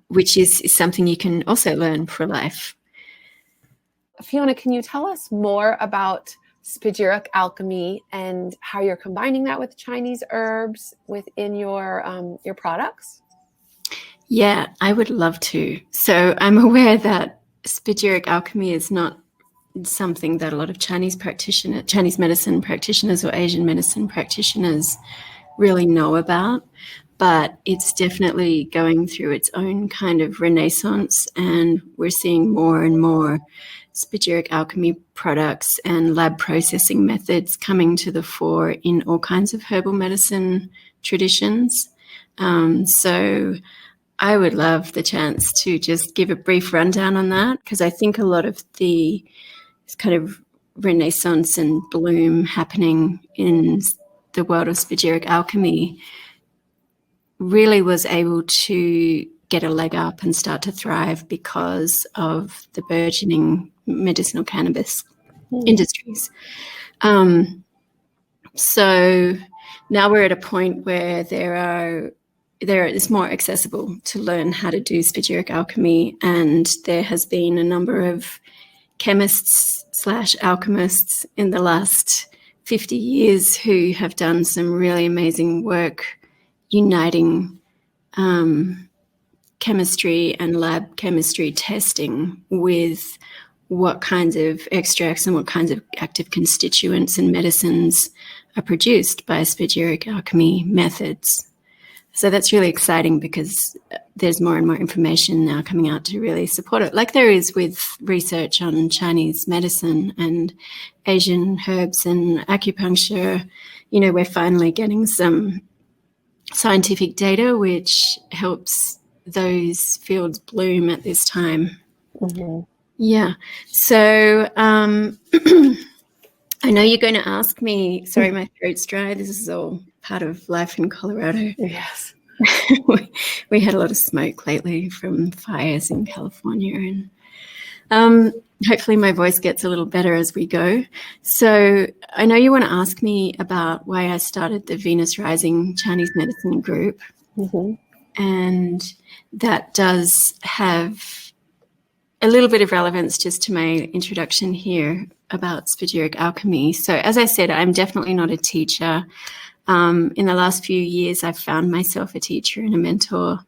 which is something you can also learn for life. Phiona, can you tell us more about Spagyric Alchemy and how you're combining that with Chinese herbs within your products? Yeah, I would love to. So I'm aware that Spagyric Alchemy is not something that a lot of Chinese medicine practitioners or Asian medicine practitioners really know about, but it's definitely going through its own kind of renaissance, and we're seeing more and more Spagyric Alchemy products and lab processing methods coming to the fore in all kinds of herbal medicine traditions. So I would love the chance to just give a brief rundown on that, because I think a lot of the kind of renaissance and bloom happening in the world of Spagyric Alchemy really was able to get a leg up and start to thrive because of the burgeoning medicinal cannabis industries. So now we're at a point where it's more accessible to learn how to do Spagyric Alchemy, and there has been a number of chemists/alchemists in the last 50 years who have done some really amazing work uniting chemistry and lab chemistry testing with what kinds of extracts and what kinds of active constituents and medicines are produced by Spagyric Alchemy methods. So that's really exciting, because there's more and more information now coming out to really support it, like there is with research on Chinese medicine and Asian herbs and acupuncture. We're finally getting some scientific data which helps those fields bloom at this time. Mm-hmm. Yeah. So I know you're going to ask me, sorry, my throat's dry. This is all part of life in Colorado. Yes. We had a lot of smoke lately from fires in California, and hopefully my voice gets a little better as we go. So I know you want to ask me about why I started the Venus Rising Chinese Medicine group. Mm-hmm. And that does have a little bit of relevance just to my introduction here about Spagyric Alchemy. So as I said, I'm definitely not a teacher. In the last few years, I've found myself a teacher and a mentor,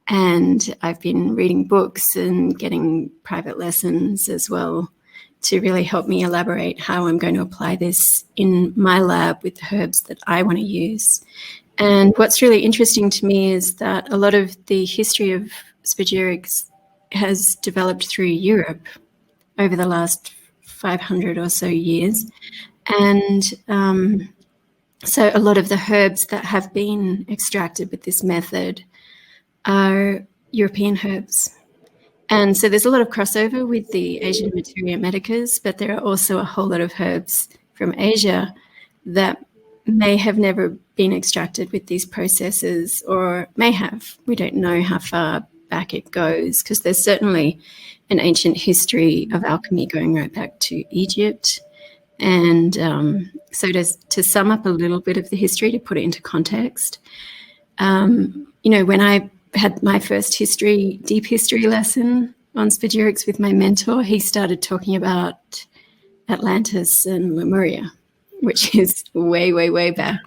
and I've been reading books and getting private lessons as well to really help me elaborate how I'm going to apply this in my lab with the herbs that I want to use. And what's really interesting to me is that a lot of the history of spagyrics has developed through Europe over the last 500 or so years. And so a lot of the herbs that have been extracted with this method are European herbs. And so there's a lot of crossover with the Asian materia medicas, but there are also a whole lot of herbs from Asia that may have never been extracted with these processes, or may have. We don't know how far back it goes, because there's certainly an ancient history of alchemy going right back to Egypt. And so to sum up a little bit of the history, to put it into context, when I had my first deep history lesson on spagyrics with my mentor, he started talking about Atlantis and Lemuria, which is way, way, way back,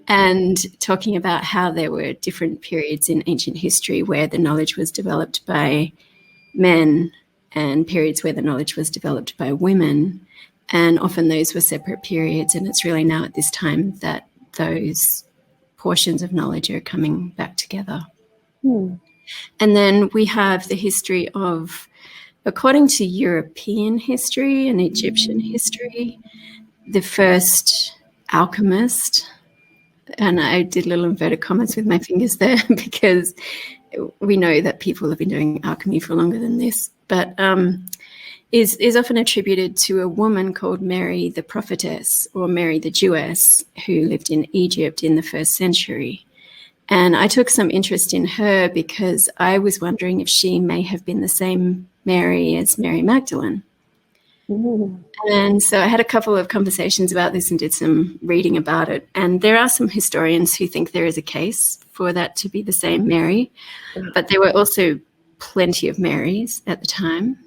and talking about how there were different periods in ancient history where the knowledge was developed by men and periods where the knowledge was developed by women. And often those were separate periods. And it's really now at this time that those portions of knowledge are coming back together. And then we have the history of, according to European history and Egyptian history, the first alchemist, and I did little inverted commas with my fingers there because we know that people have been doing alchemy for longer than this, but is often attributed to a woman called Mary the Prophetess, or Mary the Jewess, who lived in Egypt in the 1st century. And I took some interest in her because I was wondering if she may have been the same Mary as Mary Magdalene. Ooh. And so I had a couple of conversations about this and did some reading about it. And there are some historians who think there is a case for that to be the same Mary, but there were also plenty of Marys at the time.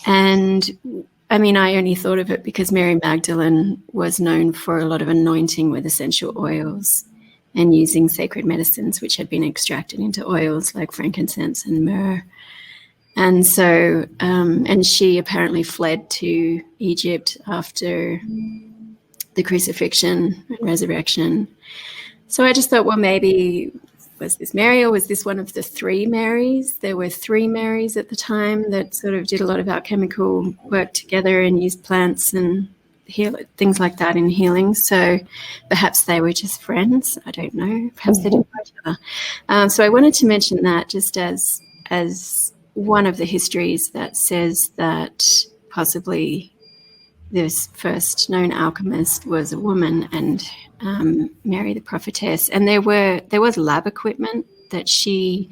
And I mean, I only thought of it because Mary Magdalene was known for a lot of anointing with essential oils and using sacred medicines which had been extracted into oils like frankincense and myrrh. And so, and she apparently fled to Egypt after the crucifixion and resurrection. So I just thought, well, maybe was this Mary, or was this one of the 3 Marys? There were 3 Marys at the time that sort of did a lot of alchemical work together and used plants and things like that in healing. So perhaps they were just friends. I don't know. Perhaps they didn't know each other. So I wanted to mention that just as one of the histories that says that possibly this first known alchemist was a woman, and Mary the Prophetess. And there was lab equipment that she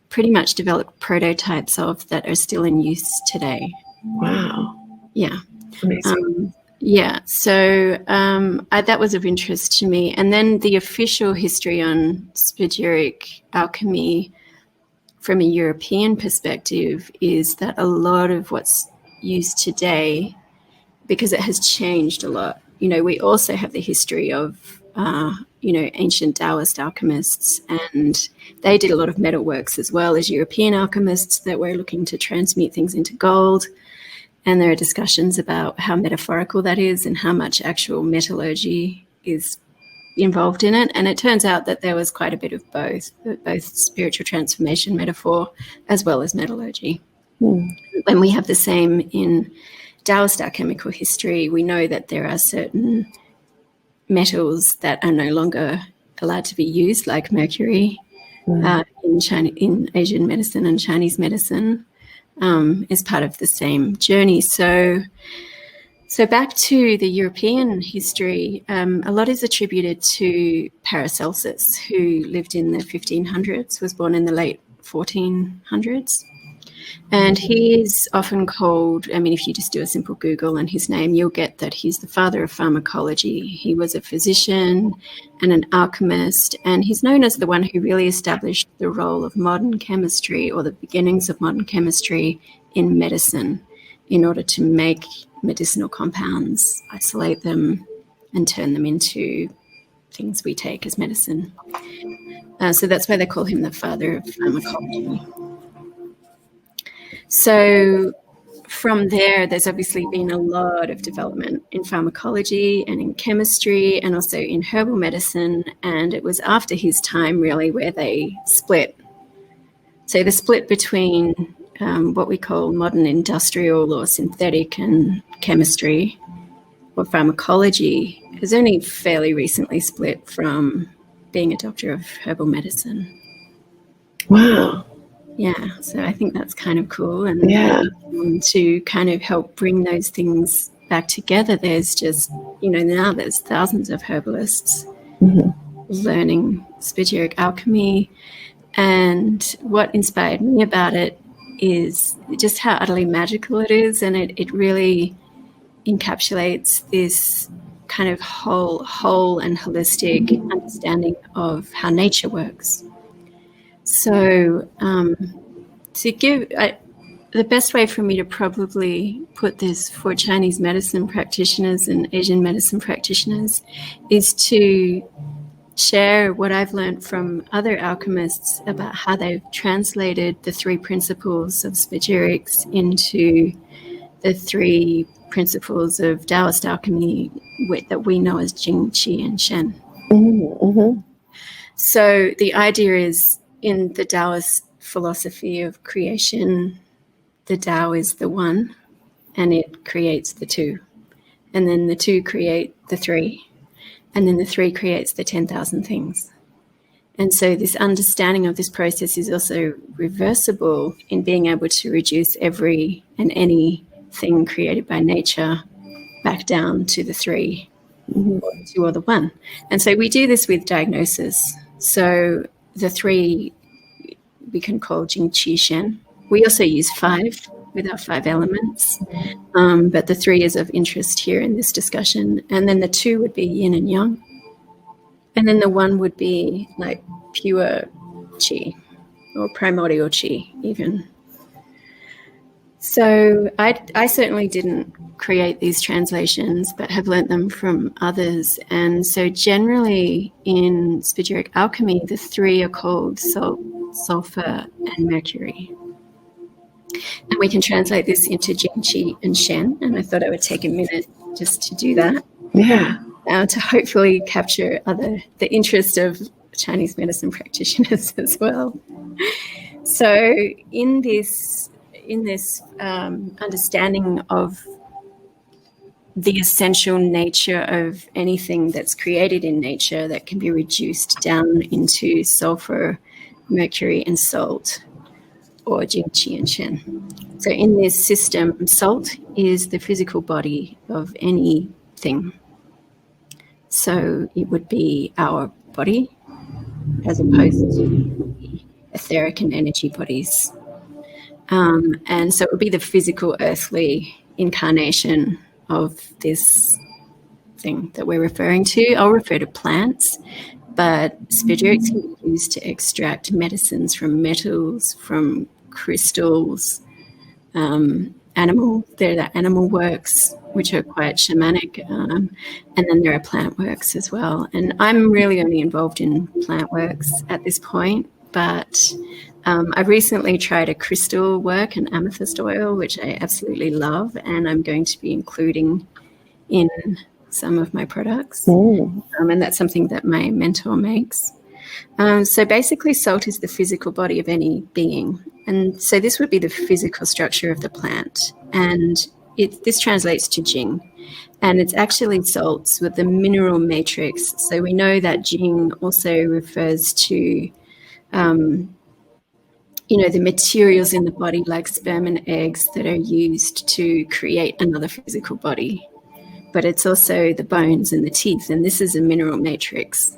pretty much developed prototypes of that are still in use today. Wow. Yeah. Amazing. Yeah, so that was of interest to me. And then the official history on spagyric alchemy from a European perspective is that a lot of what's used today, because it has changed a lot, we also have the history of, ancient Taoist alchemists, and they did a lot of metalworks as well as European alchemists that were looking to transmute things into gold. And there are discussions about how metaphorical that is and how much actual metallurgy is involved in it. And it turns out that there was quite a bit of both spiritual transformation metaphor as well as metallurgy. And we have the same in Taoist alchemical history. We know that there are certain metals that are no longer allowed to be used, like mercury, in Asian medicine and Chinese medicine. Is part of the same journey. So back to the European history, a lot is attributed to Paracelsus, who lived in the 1500s, was born in the late 1400s. And he is often called, if you just do a simple Google and his name, you'll get that he's the father of pharmacology. He was a physician and an alchemist, and he's known as the one who really established the role of modern chemistry, or the beginnings of modern chemistry, in medicine in order to make medicinal compounds, isolate them, and turn them into things we take as medicine. So that's why they call him the father of pharmacology. So from there's obviously been a lot of development in pharmacology and in chemistry and also in herbal medicine. And it was after his time really where they split. So the split between what we call modern industrial or synthetic and chemistry or pharmacology has only fairly recently split from being a doctor of herbal medicine. Wow. Yeah, so I think that's kind of cool. And to kind of help bring those things back together, there's just, now there's thousands of herbalists learning Spagyric Alchemy. And what inspired me about it is just how utterly magical it is. And it really encapsulates this kind of whole and holistic understanding of how nature works. So the best way for me to probably put this for Chinese medicine practitioners and Asian medicine practitioners is to share what I've learned from other alchemists about how they've translated the 3 principles of Spagyrics into the 3 principles of Taoist alchemy that we know as Jing, Qi, and Shen. So the idea is, in the Taoist philosophy of creation, the Tao is the one, and it creates the 2. And then the 2 create the 3. And then the 3 creates the 10,000 things. And so this understanding of this process is also reversible in being able to reduce every and any thing created by nature back down to the 3, or the 2 or the 1. And so we do this with diagnosis. So the 3 we can call Jing, Qi, Shen. We also use 5 with our 5 elements, but the 3 is of interest here in this discussion. And then the 2 would be yin and yang. And then the 1 would be like pure Qi or primordial Qi even. So I certainly didn't create these translations, but have learnt them from others. And so generally in Spagyric Alchemy, the 3 are called salt, sulfur, and mercury. And we can translate this into Jing, Qi, and Shen. And I thought I would take a minute just to do that. Yeah. To hopefully capture the interest of Chinese medicine practitioners as well. So in this understanding of the essential nature of anything that's created in nature that can be reduced down into sulfur, mercury, and salt, or Jing, Qi, and Shen. So in this system, salt is the physical body of anything. So it would be our body as opposed to etheric and energy bodies. And so it would be the physical earthly incarnation of this thing that we're referring to. I'll refer to plants, but Spagyrics can be used to extract medicines from metals, from crystals, there are the animal works, which are quite shamanic, and then there are plant works as well. And I'm really only involved in plant works at this point, but I've recently tried a crystal work, an amethyst oil, which I absolutely love, and I'm going to be including in some of my products. And that's something that my mentor makes. So basically, salt is the physical body of any being. And so this would be the physical structure of the plant. And this translates to Jing. And it's actually salts with the mineral matrix. So we know that Jing also refers to, the materials in the body like sperm and eggs that are used to create another physical body. But it's also the bones and the teeth. And this is a mineral matrix.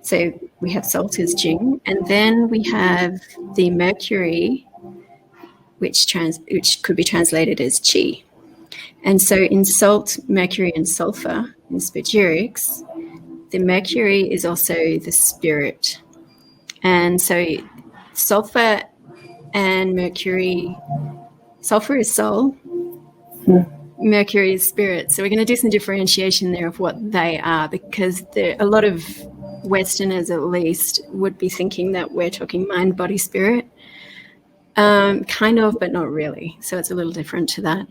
So we have salt as Jing, and then we have the mercury, which could be translated as Qi. And so in salt, mercury, and sulfur in Spagyrics, the mercury is also the spirit. And so sulfur and mercury, sulfur is soul, mercury is spirit. So we're going to do some differentiation there of what they are, because a lot of Westerners, at least, would be thinking that we're talking mind, body, spirit. Kind of, but not really. So it's a little different to that.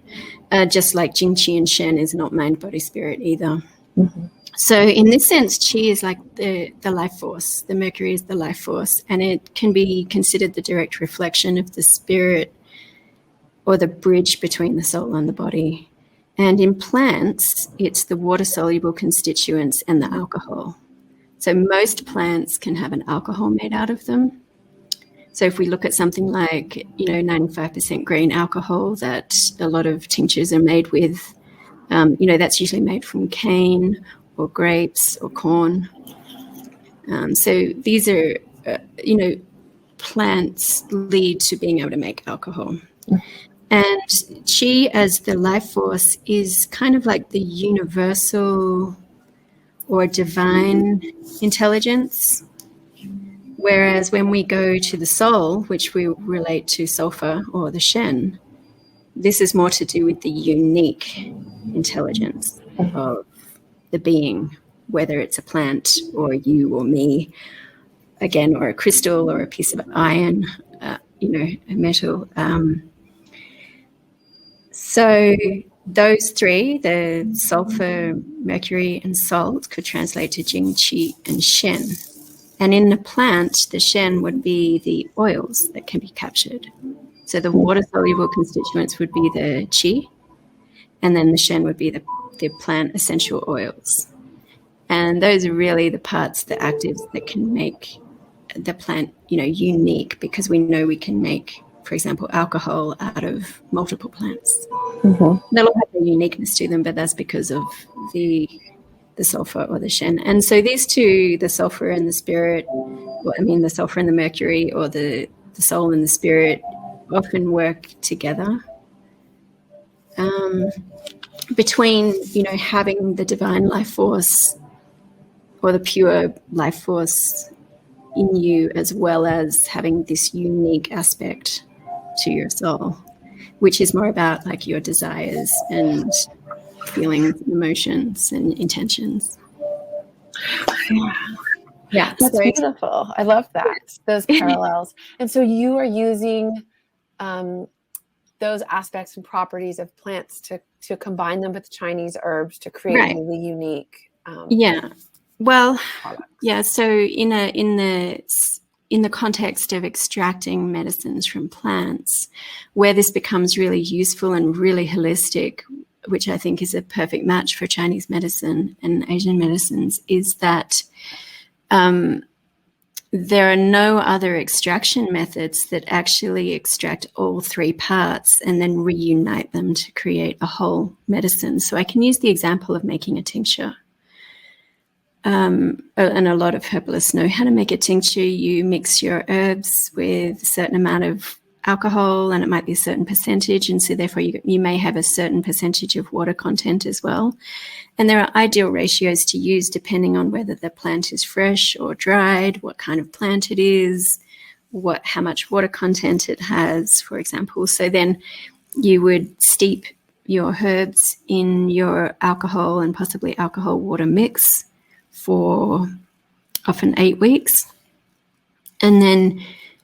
Just like Jing, Qi, and Shen is not mind, body, spirit either. Mm-hmm. So in this sense, Qi is like the life force. The Mercury is the life force, and it can be considered the direct reflection of the spirit, or the bridge between the soul and the body. And in plants, it's the water-soluble constituents and the alcohol. So most plants can have an alcohol made out of them. So if we look at something like, 95% grain alcohol that a lot of tinctures are made with, that's usually made from cane or grapes or corn. So these are, plants lead to being able to make alcohol. And Qi as the life force is kind of like the universal or divine intelligence. Whereas when we go to the soul, which we relate to sulfur or the Shen, this is more to do with the unique intelligence of the being, whether it's a plant or you or me, again, or a crystal or a piece of iron, a metal. So those three, the sulfur, mercury, and salt, could translate to Jing, Qi, and Shen. And in the plant, the Shen would be the oils that can be captured. So the water-soluble constituents would be the Qi, and then the Shen would be the plant essential oils. And those are really the parts, the actives that can make the plant, unique, because we know we can make, for example, alcohol out of multiple plants. Mm-hmm. They'll all have a uniqueness to them, but that's because of the sulfur or the Shen. And so these two, the sulfur and the spirit, the sulfur and the mercury, or the soul and the spirit, often work together. Between, having the divine life force or the pure life force in you, as well as having this unique aspect to your soul, which is more about like your desires and feelings, emotions, and intentions. Yeah, that's beautiful. I love that, those parallels. And so you are using those aspects and properties of plants to combine them with Chinese herbs to create really unique products. Yeah. So in the context of extracting medicines from plants, where this becomes really useful and really holistic, which I think is a perfect match for Chinese medicine and Asian medicines, is that there are no other extraction methods that actually extract all three parts and then reunite them to create a whole medicine. So I can use the example of making a tincture. And a lot of herbalists know how to make a tincture. You mix your herbs with a certain amount of alcohol, and it might be a certain percentage, and so therefore you may have a certain percentage of water content as well. And there are ideal ratios to use depending on whether the plant is fresh or dried, what kind of plant it is, how much water content it has, for example. So then you would steep your herbs in your alcohol and possibly alcohol water mix for often 8 weeks. And then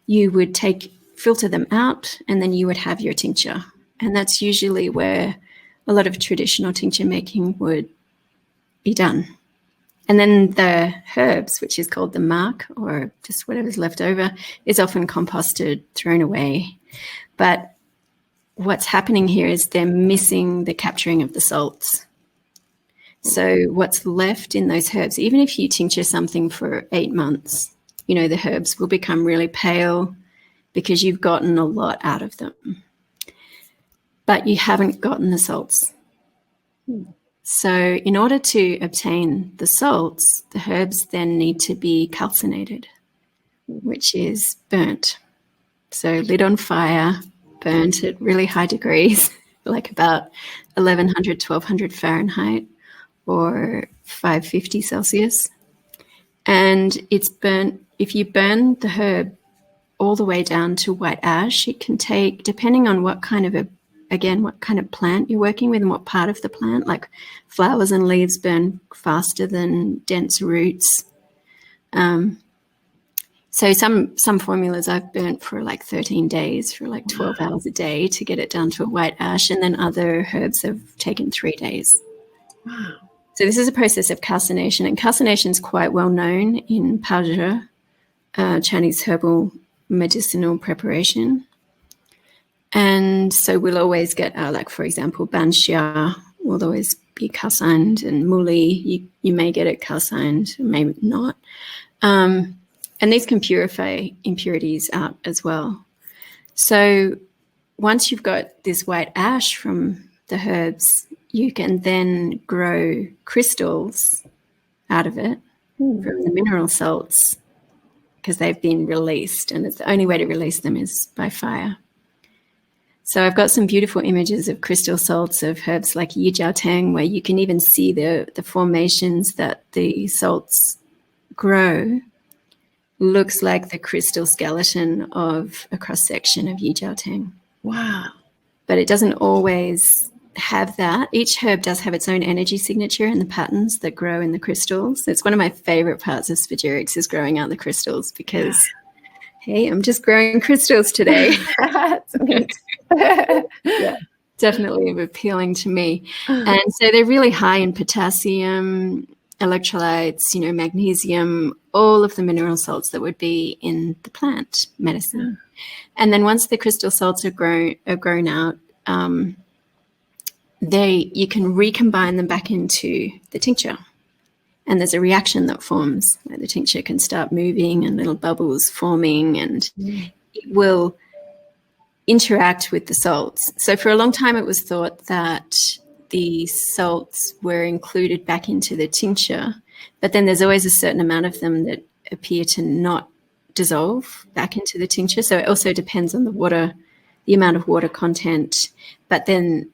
you would filter them out, and then you would have your tincture. And that's usually where a lot of traditional tincture making would be done. And then the herbs, which is called the mark, or just whatever's left over, is often composted, thrown away. But what's happening here is they're missing the capturing of the salts. So what's left in those herbs, even if you tincture something for 8 months, the herbs will become really pale because you've gotten a lot out of them, but you haven't gotten the salts. So in order to obtain the salts, the herbs then need to be calcinated, which is burnt. So lit on fire, burnt at really high degrees, like about 1100, 1200 Fahrenheit or 550 Celsius. And it's burnt. If you burn the herb all the way down to white ash, it can take, depending on what kind of plant you're working with and what part of the plant, like flowers and leaves burn faster than dense roots. So some formulas I've burnt for like 13 days, for like 12 hours a day to get it down to a white ash, and then other herbs have taken 3 days. Wow. So this is a process of calcination, and calcination is quite well known in Paja, Chinese herbal medicinal preparation. And so we'll always get, like for example, Banxia will always be calcined, and Muli, you may get it calcined, maybe not. And these can purify impurities out as well. So once you've got this white ash from the herbs, you can then grow crystals out of it from the mineral salts, because they've been released, and it's the only way to release them is by fire. So I've got some beautiful images of crystal salts of herbs like Yijiao, where you can even see the formations that the salts grow. Looks like the crystal skeleton of a cross-section of Yijiao. Wow. But it doesn't always have that. Each herb does have its own energy signature and the patterns that grow in the crystals. It's one of my favorite parts of Spagyrics, is growing out the crystals, because, hey, I'm just growing crystals today. That's neat. Yeah, definitely appealing to me. And so they're really high in potassium, electrolytes, magnesium, all of the mineral salts that would be in the plant medicine. And then once the crystal salts are grown out, you can recombine them back into the tincture. And there's a reaction that forms. The tincture can start moving and little bubbles forming, and it will interact with the salts. So for a long time it was thought that the salts were included back into the tincture, but then there's always a certain amount of them that appear to not dissolve back into the tincture. So it also depends on the amount of water content. But then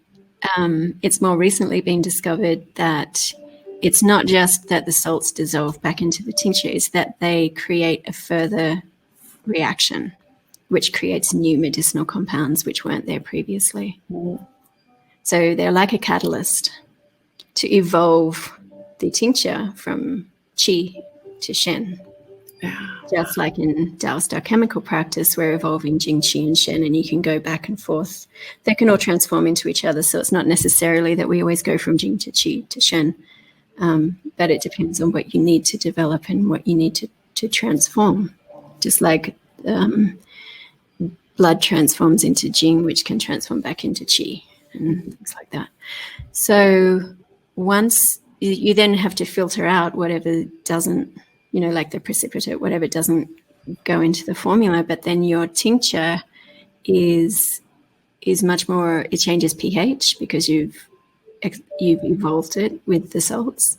it's more recently been discovered that it's not just that the salts dissolve back into the tincture, it's that they create a further reaction, which creates new medicinal compounds which weren't there previously. So they're like a catalyst to evolve the tincture from qi to shen. Just like in Taoist alchemical practice, we're evolving jing, qi, and shen, and you can go back and forth. They can all transform into each other, so it's not necessarily that we always go from jing to qi to shen, but it depends on what you need to develop and what you need to transform. Just like blood transforms into jing, which can transform back into qi and things like that. So once you then have to filter out whatever doesn't, like the precipitate, whatever doesn't go into the formula, but then your tincture is much more, it changes pH because you've evolved it with the salts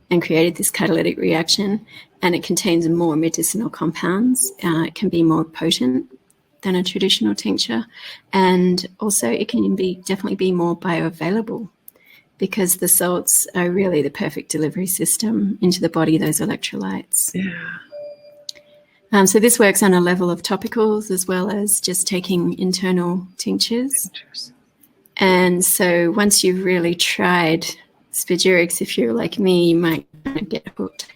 and created this catalytic reaction, and it contains more medicinal compounds. It can be more potent than a traditional tincture, and also it can definitely be more bioavailable, because the salts are really the perfect delivery system into the body, those electrolytes. So this works on a level of topicals as well as just taking internal tinctures. And so once you've really tried Spagyrics, if you're like me, you might get hooked.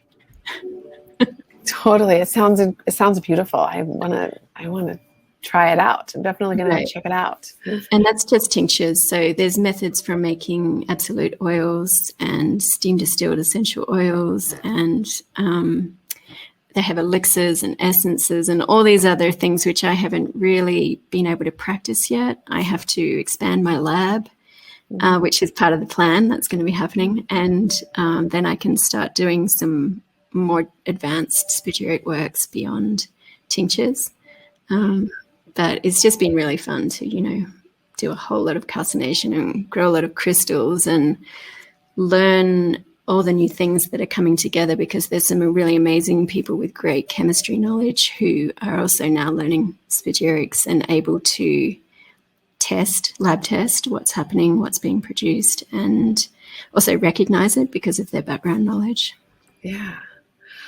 Totally. It sounds beautiful. I want to try it out. I'm definitely going to check it out. And that's just tinctures. So there's methods for making absolute oils and steam distilled essential oils, and they have elixirs and essences and all these other things which I haven't really been able to practice yet. I have to expand my lab, which is part of the plan that's going to be happening. And then I can start doing some more advanced Spagyric works beyond tinctures. But it's just been really fun to, do a whole lot of calcination and grow a lot of crystals and learn all the new things that are coming together, because there's some really amazing people with great chemistry knowledge who are also now learning Spagyrics and able to lab test what's happening, what's being produced, and also recognize it because of their background knowledge. Yeah.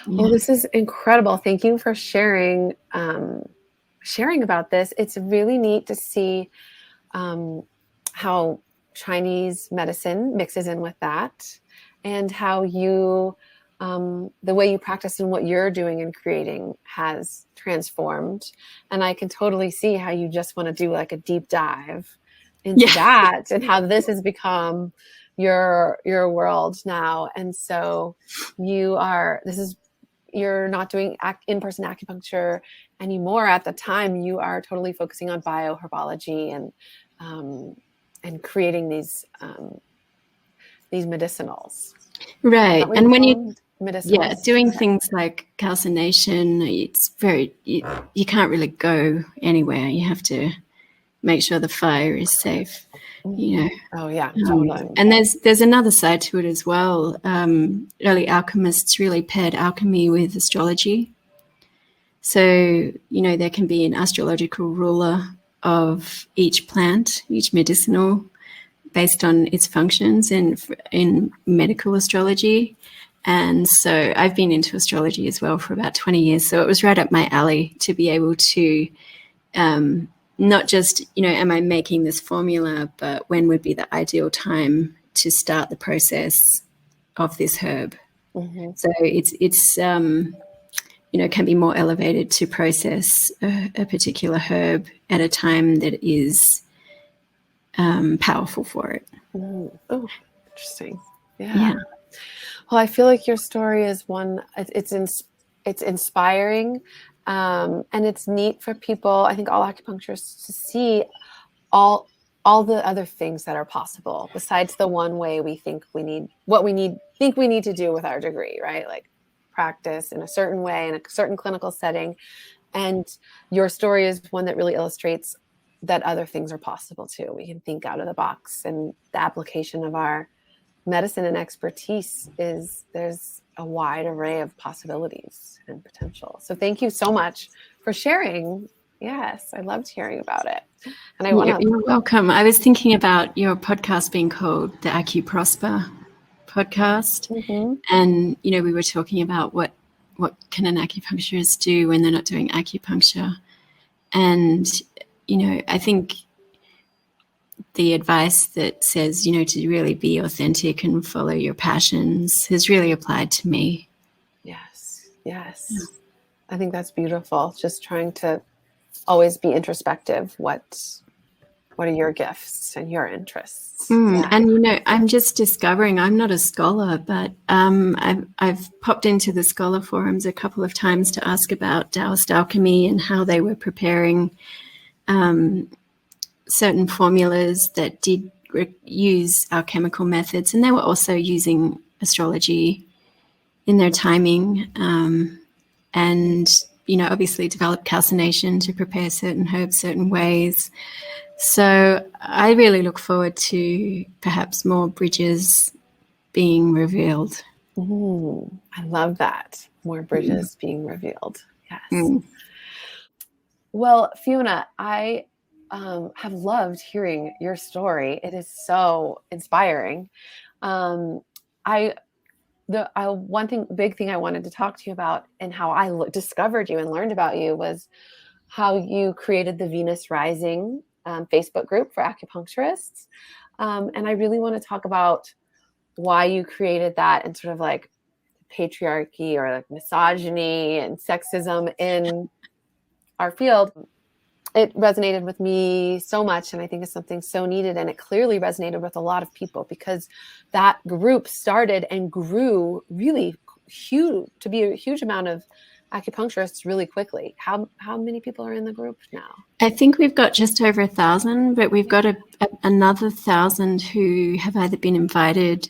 Well, this is incredible. Thank you for sharing about this. It's really neat to see how Chinese medicine mixes in with that, and how you the way you practice and what you're doing and creating has transformed. And I can totally see how you just want to do like a deep dive into that, and how this has become your world now. And so you're not doing in-person acupuncture anymore. At the time, you are totally focusing on bioherbology and creating these medicinals. Right. And when you medicinals? doing things like calcination, it's you can't really go anywhere. You have to make sure the fire is safe, you know. Oh yeah, totally. And there's another side to it as well. Early alchemists really paired alchemy with astrology. So, you know, there can be an astrological ruler of each plant, each medicinal, based on its functions in medical astrology. And so I've been into astrology as well for about 20 years. So it was right up my alley to be able to not just, you know, am I making this formula, but when would be the ideal time to start the process of this herb. Mm-hmm. So it's you know, can be more elevated to process a particular herb at a time that is powerful for it. Oh, interesting. Yeah. Well, I feel like your story is one. It's inspiring, and it's neat for people. I think all acupuncturists to see all the other things that are possible besides the one way we think we need to do with our degree, right? Like practice in a certain way in a certain clinical setting. And your story is one that really illustrates that other things are possible too. We can think out of the box, and the application of our medicine and expertise there's a wide array of possibilities and potential. So thank you so much for sharing. Yes, I loved hearing about it. And You're welcome. I was thinking about your podcast being called the AcuProsper podcast. Mm-hmm. And, you know, we were talking about what can an acupuncturist do when they're not doing acupuncture. And, you know, I think the advice that says, you know, to really be authentic and follow your passions has really applied to me. Yes. Yeah. I think that's beautiful. Just trying to always be introspective. What are your gifts and your interests? Yeah. And, you know, I'm just discovering I'm not a scholar, but I've popped into the scholar forums a couple of times to ask about Taoist alchemy and how they were preparing certain formulas that did use alchemical methods, and they were also using astrology in their timing, and, you know, obviously developed calcination to prepare certain herbs certain ways. So I really look forward to perhaps more bridges being revealed. I love that. More bridges being revealed. Yes. Well, Phiona, I have loved hearing your story. It is so inspiring. One big thing I wanted to talk to you about, and how I discovered you and learned about you, was how you created the Venus Rising Facebook group for acupuncturists. And I really want to talk about why you created that, and sort of like patriarchy or like misogyny and sexism in our field. It resonated with me so much, and I think it's something so needed, and it clearly resonated with a lot of people, because that group started and grew really huge, to be a huge amount of acupuncturists really quickly. How many people are in the group now? I think we've got just over 1,000, but we've got another 1,000 who have either been invited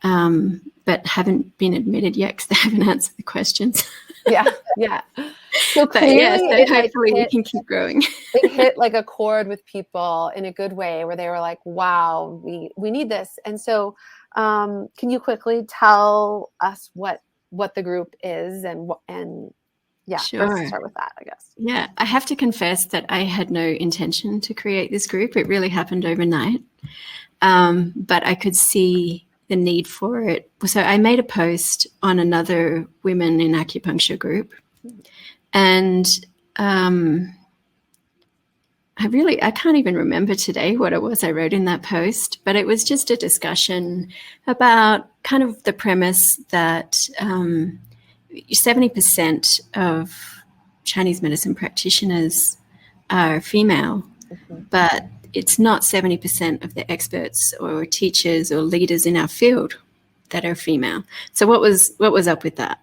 but haven't been admitted yet because they haven't answered the questions. Yeah. So hopefully we can keep growing. It hit like a chord with people in a good way, where they were like, wow, we need this. And so can you quickly tell us what the group is and Sure. Let's start with that, I guess. Yeah, I have to confess that I had no intention to create this group. It really happened overnight. But I could see the need for it. So I made a post on another women in acupuncture group, and I can't even remember today what it was I wrote in that post, but it was just a discussion about kind of the premise that 70% of Chinese medicine practitioners are female, but it's not 70% of the experts or teachers or leaders in our field that are female. So what was up with that?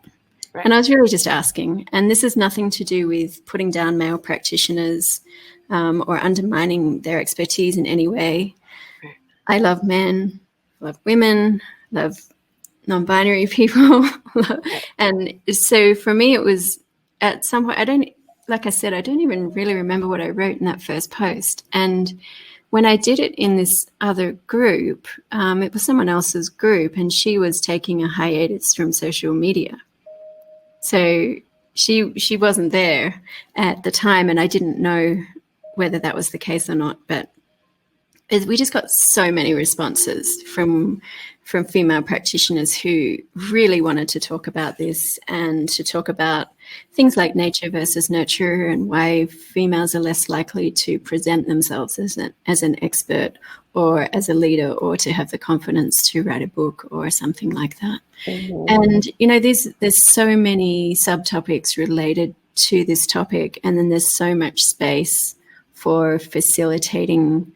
Right. And I was really just asking, and this has nothing to do with putting down male practitioners or undermining their expertise in any way. Right. I love men, love women, love non-binary people. And so for me, it was at some point, I don't even really remember what I wrote in that first post. And when I did it in this other group, it was someone else's group, and she was taking a hiatus from social media. So she wasn't there at the time, and I didn't know whether that was the case or not. But we just got so many responses from female practitioners who really wanted to talk about this and to talk about things like nature versus nurture and why females are less likely to present themselves as an expert or as a leader or to have the confidence to write a book or something like that. And, there's so many subtopics related to this topic, and then there's so much space for facilitating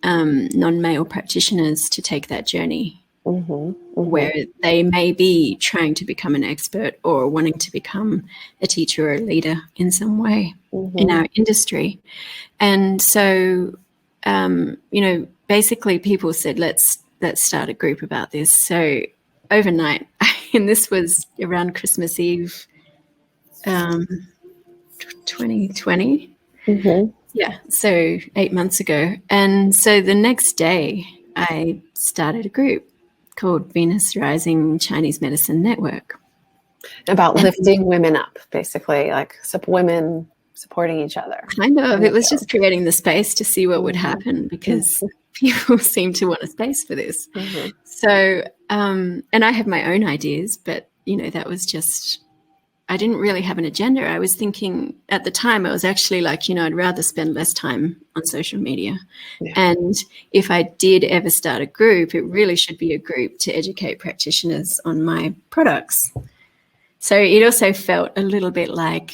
non-male practitioners to take that journey where they may be trying to become an expert or wanting to become a teacher or a leader in some way in our industry. And so, basically people said, let's start a group about this. So overnight, and this was around Christmas Eve, 2020. Yeah, so 8 months ago. And so the next day I started a group called Venus Rising Chinese Medicine Network. About lifting women up, basically, like women supporting each other. Kind of. It was just creating the space to see what would happen, because people seem to want a space for this. So, and I have my own ideas, but, that was just... I didn't really have an agenda. I was thinking at the time, I was actually like, I'd rather spend less time on social media. Yeah. And if I did ever start a group, it really should be a group to educate practitioners on my products. So it also felt a little bit like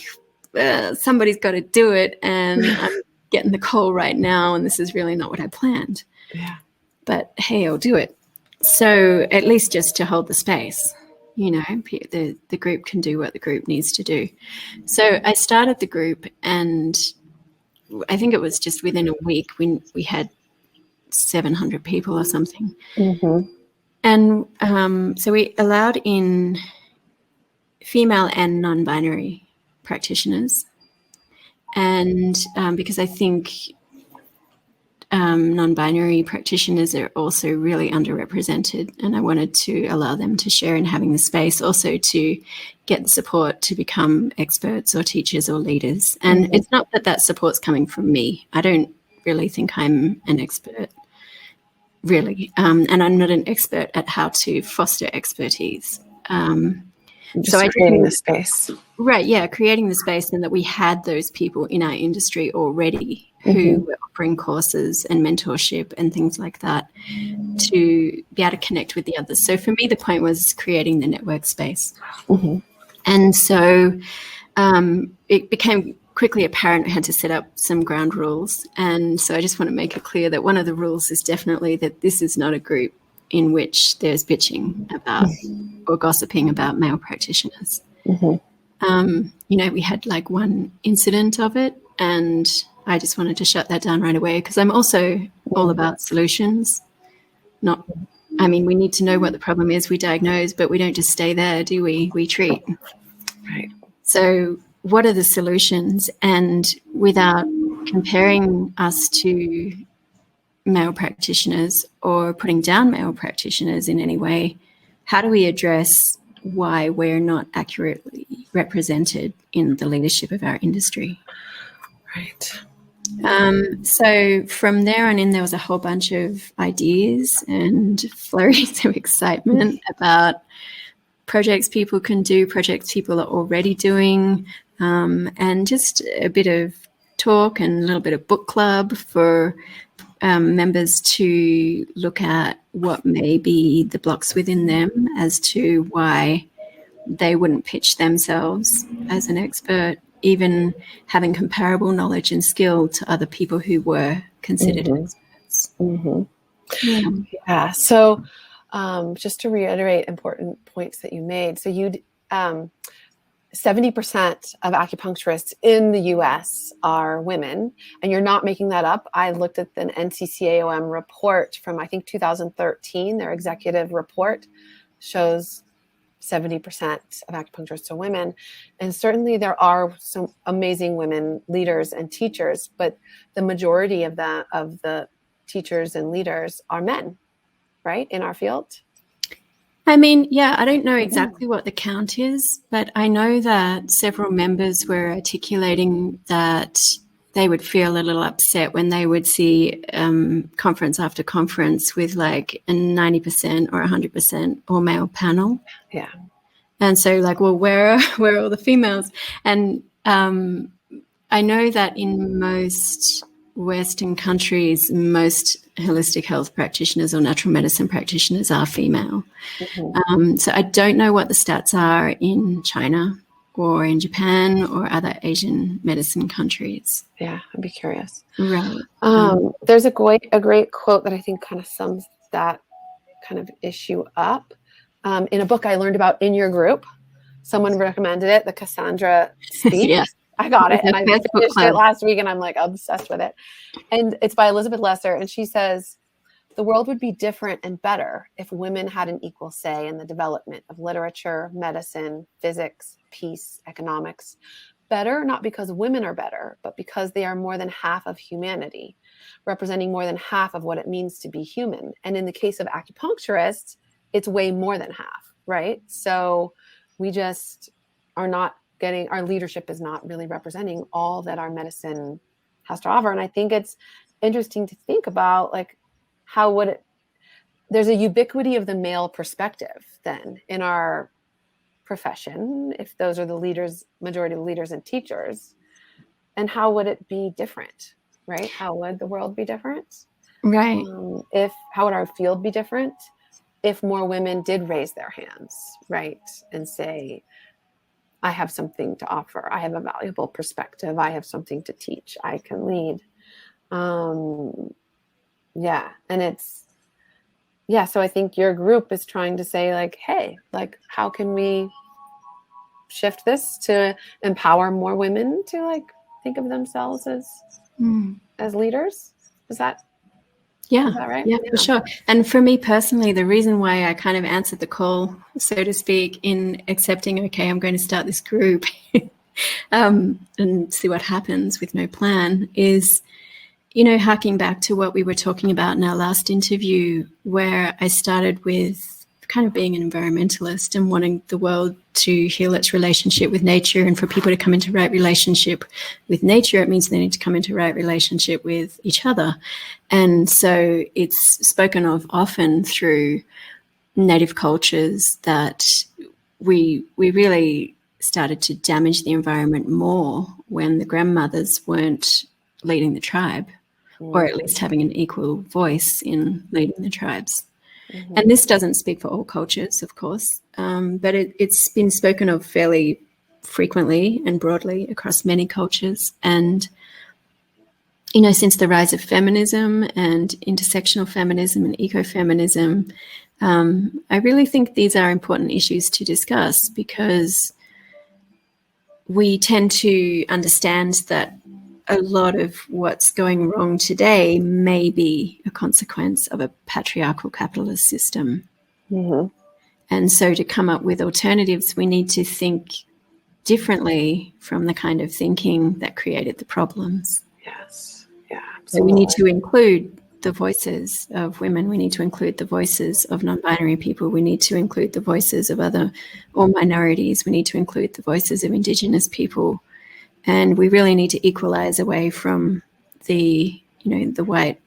somebody's got to do it, and I'm getting the call right now, and this is really not what I planned. Yeah. But hey, I'll do it. So at least just to hold the space. The group can do what the group needs to do. So I started the group, and I think it was just within a week we had 700 people or something. And so we allowed in female and non-binary practitioners. And because I think non-binary practitioners are also really underrepresented, and I wanted to allow them to share in having the space, also to get the support to become experts or teachers or leaders. And it's not that support's coming from me. I don't really think I'm an expert, really. And I'm not an expert at how to foster expertise. So creating the space. Right, yeah, creating the space, and that we had those people in our industry already who were offering courses and mentorship and things like that to be able to connect with the others. So for me, the point was creating the network space. And so it became quickly apparent we had to set up some ground rules. And so I just want to make it clear that one of the rules is definitely that this is not a group in which there's bitching about or gossiping about male practitioners. We had like one incident of it, and I just wanted to shut that down right away, because I'm also all about solutions. We need to know what the problem is, we diagnose, but we don't just stay there, do we? We treat. Right. So what are the solutions? And without comparing us to male practitioners or putting down male practitioners in any way, how do we address why we're not accurately represented in the leadership of our industry? Right. So from there on in, there was a whole bunch of ideas and flurries of excitement about projects people can do, projects people are already doing, and just a bit of talk and a little bit of book club for members to look at what may be the blocks within them as to why they wouldn't pitch themselves as an expert, even having comparable knowledge and skill to other people who were considered experts. Yeah. So just to reiterate important points that you made. So 70% of acupuncturists in the US are women, and you're not making that up. I looked at an NCCAOM report from, I think, 2013. Their executive report shows 70% of acupuncturists are women. And certainly there are some amazing women leaders and teachers, but the majority of the teachers and leaders are men, right, in our field? I mean, yeah, I don't know exactly what the count is, but I know that several members were articulating that they would feel a little upset when they would see conference after conference with like a 90% or 100% all-male panel. Yeah. And so like, well, where are all the females? And I know that in most Western countries, most holistic health practitioners or natural medicine practitioners are female. So I don't know what the stats are in China or in Japan or other Asian medicine countries. Yeah, I'd be curious. Right. There's a great quote that I think kind of sums that kind of issue up. In a book I learned about in your group, someone recommended it, the Cassandra speech. Yeah. I got it, and I finished it last week, and I'm like obsessed with it. And it's by Elizabeth Lesser, and she says, "The world would be different and better if women had an equal say in the development of literature, medicine, physics, peace, economics. Better not because women are better, but because they are more than half of humanity, representing more than half of what it means to be human. And in the case of acupuncturists, it's way more than half, right? So we just are not getting, our leadership is not really representing all that our medicine has to offer." And I think it's interesting to think about, like, how would it, there's a ubiquity of the male perspective then in our profession, if those are the leaders, majority of the leaders and teachers, and how would it be different, right? How would the world be different? Right. How would our field be different if more women did raise their hands, right? And say, I have something to offer. I have a valuable perspective. I have something to teach. I can lead. Yeah. And so I think your group is trying to say, like, hey, like, how can we shift this to empower more women to, like, think of themselves as leaders? Is that right? Yeah, for sure. And for me personally, the reason why I kind of answered the call, so to speak, in accepting, okay, I'm going to start this group and see what happens with no plan is, harking back to what we were talking about in our last interview, where I started with kind of being an environmentalist and wanting the world to heal its relationship with nature. And for people to come into right relationship with nature, it means they need to come into right relationship with each other. And so it's spoken of often through native cultures that we really started to damage the environment more when the grandmothers weren't leading the tribe, or at least having an equal voice in leading the tribes. And this doesn't speak for all cultures, of course, but it's been spoken of fairly frequently and broadly across many cultures. And, since the rise of feminism and intersectional feminism and ecofeminism, I really think these are important issues to discuss, because we tend to understand that a lot of what's going wrong today may be a consequence of a patriarchal capitalist system. And so to come up with alternatives, we need to think differently from the kind of thinking that created the problems. Yes. Yeah. Absolutely. So we need to include the voices of women. We need to include the voices of non-binary people. We need to include the voices of other or minorities. We need to include the voices of Indigenous people. And we really need to equalize away from the white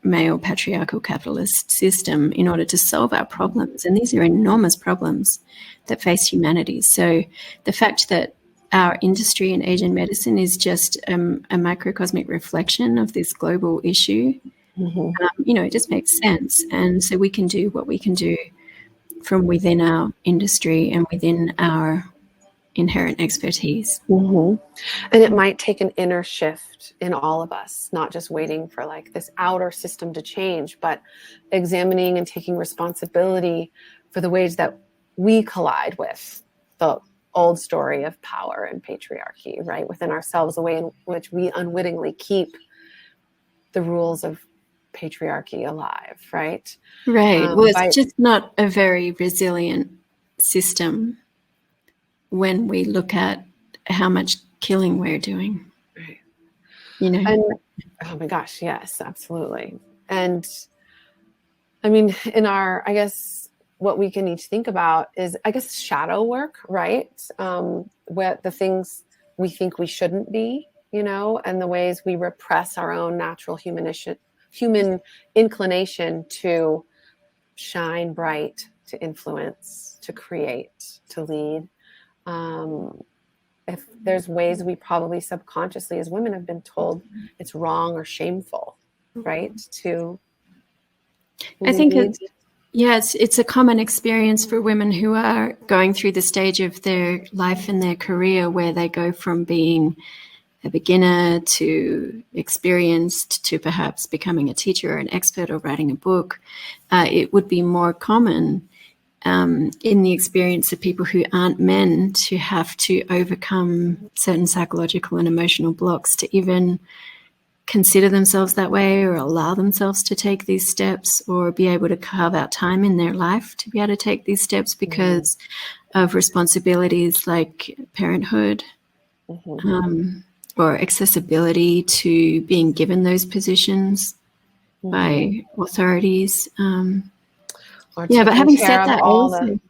male patriarchal capitalist system in order to solve our problems. And these are enormous problems that face humanity. So the fact that our industry in Asian medicine is just a microcosmic reflection of this global issue. It just makes sense. And so we can do what we can do from within our industry and within our inherent expertise. And it might take an inner shift in all of us, not just waiting for like this outer system to change, but examining and taking responsibility for the ways that we collide with the old story of power and patriarchy, right? Within ourselves, the way in which we unwittingly keep the rules of patriarchy alive, right? Right. Well, it's just not a very resilient system when we look at how much killing we're doing. Right. And, oh my gosh, yes, absolutely. And I mean, I guess what we can each think about is, I guess, shadow work, right? Where the things we think we shouldn't be, and the ways we repress our own natural human inclination to shine bright, to influence, to create, to lead. If there's ways we probably subconsciously as women have been told it's wrong or shameful, right? I think it's a common experience for women who are going through the stage of their life and their career where they go from being a beginner to experienced to perhaps becoming a teacher or an expert or writing a book. It would be more common in the experience of people who aren't men to have to overcome certain psychological and emotional blocks to even consider themselves that way or allow themselves to take these steps or be able to carve out time in their life to be able to take these steps because of responsibilities like parenthood or accessibility to being given those positions by authorities. But having said that,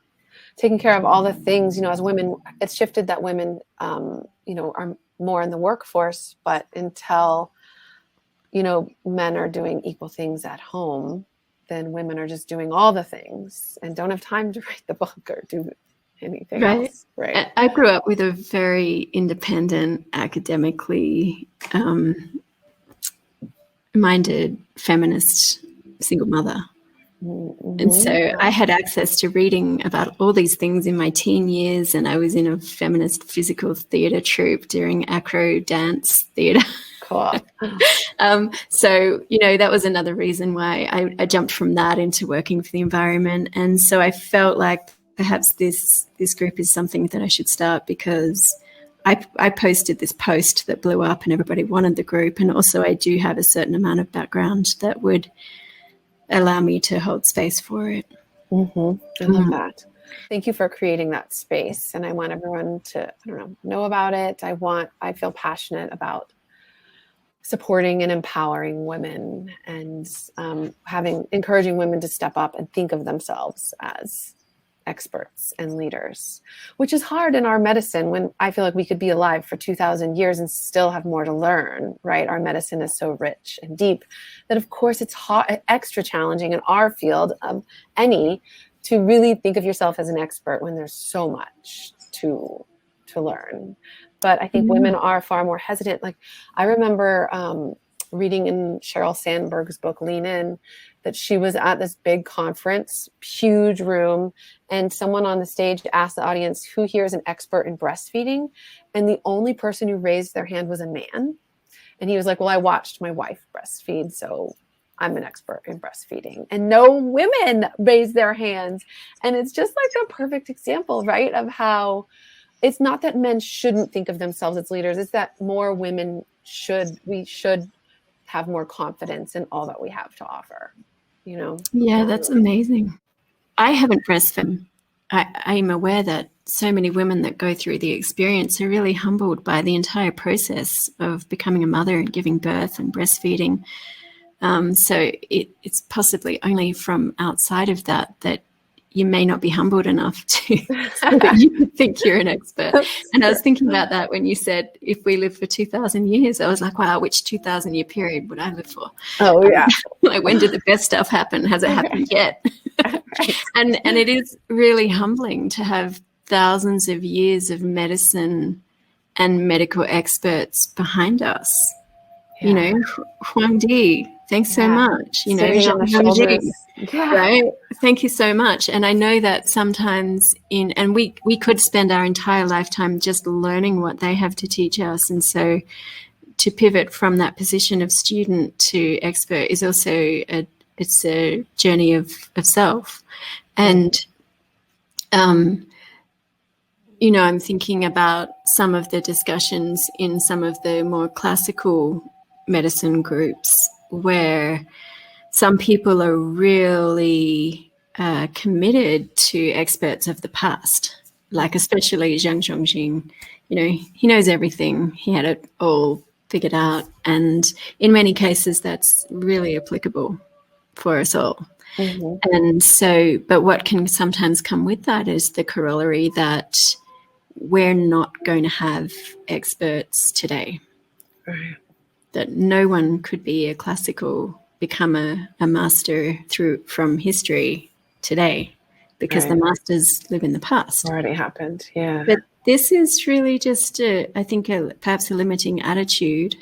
taking care of all the things, as women, it's shifted that women, are more in the workforce, but until, men are doing equal things at home, then women are just doing all the things and don't have time to write the book or do anything else. Right. I grew up with a very independent, academically minded feminist single mother. And so I had access to reading about all these things in my teen years, and I was in a feminist physical theatre troupe during acro dance theatre. Cool. So, that was another reason why I jumped from that into working for the environment. And so I felt like perhaps this group is something that I should start because I posted this post that blew up and everybody wanted the group. And also I do have a certain amount of background that would allow me to hold space for it. I love that. Thank you for creating that space. And I want everyone to, know about it. I feel passionate about supporting and empowering women and encouraging women to step up and think of themselves as experts and leaders, which is hard in our medicine when I feel like we could be alive for 2,000 years and still have more to learn, right? Our medicine is so rich and deep that, of course, it's extra challenging in our field of any to really think of yourself as an expert when there's so much to learn. But I think women are far more hesitant. Like I remember reading in Sheryl Sandberg's book, Lean In, that she was at this big conference, huge room, and someone on the stage asked the audience, who here is an expert in breastfeeding? And the only person who raised their hand was a man. And he was like, well, I watched my wife breastfeed, so I'm an expert in breastfeeding. And no women raised their hands. And it's just like a perfect example, right, of how it's not that men shouldn't think of themselves as leaders. It's that more women we should have more confidence in all that we have to offer, Yeah, that's amazing. I haven't breastfed. I'm aware that so many women that go through the experience are really humbled by the entire process of becoming a mother and giving birth and breastfeeding. So it's possibly only from outside of that you may not be humbled enough so that you could think you're an expert. And I was thinking about that when you said, if we live for 2,000 years, I was like, wow, which 2,000 year period would I live for? Oh, yeah. Like, when did the best stuff happen? Has it happened yet? And it is really humbling to have thousands of years of medicine and medical experts behind us. Yeah. You know, Huang Di, thanks so much. You know, Sitting on the shoulders. Yeah. right? Thank you so much. And I know that sometimes we could spend our entire lifetime just learning what they have to teach us. And so to pivot from that position of student to expert is also it's a journey of self. And, you know, I'm thinking about some of the discussions in some of the more classical medicine groups where some people are really committed to experts of the past, like especially Zhang Zhongxing. You know, he knows everything. He had it all figured out. And in many cases, that's really applicable for us all. Mm-hmm. And so, but what can sometimes come with that is the corollary that we're not going to have experts today. Right. That no one could become a master from history today because the masters live in the past. Already happened, yeah. But this is really just, I think, perhaps a limiting attitude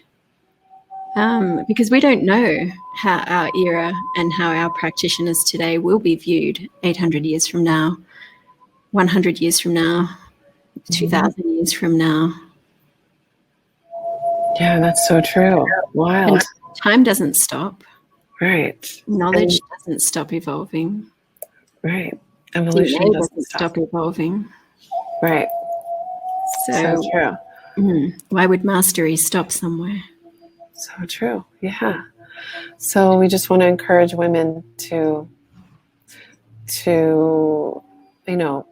because we don't know how our era and how our practitioners today will be viewed 800 years from now, 100 years from now, 2,000 years from now. Yeah, that's so true. Wow. And time doesn't stop. Right. Knowledge doesn't stop evolving. Right. Evolution doesn't stop evolving. Right. So true. Why would mastery stop somewhere? So true. Yeah. So we just want to encourage women to you know,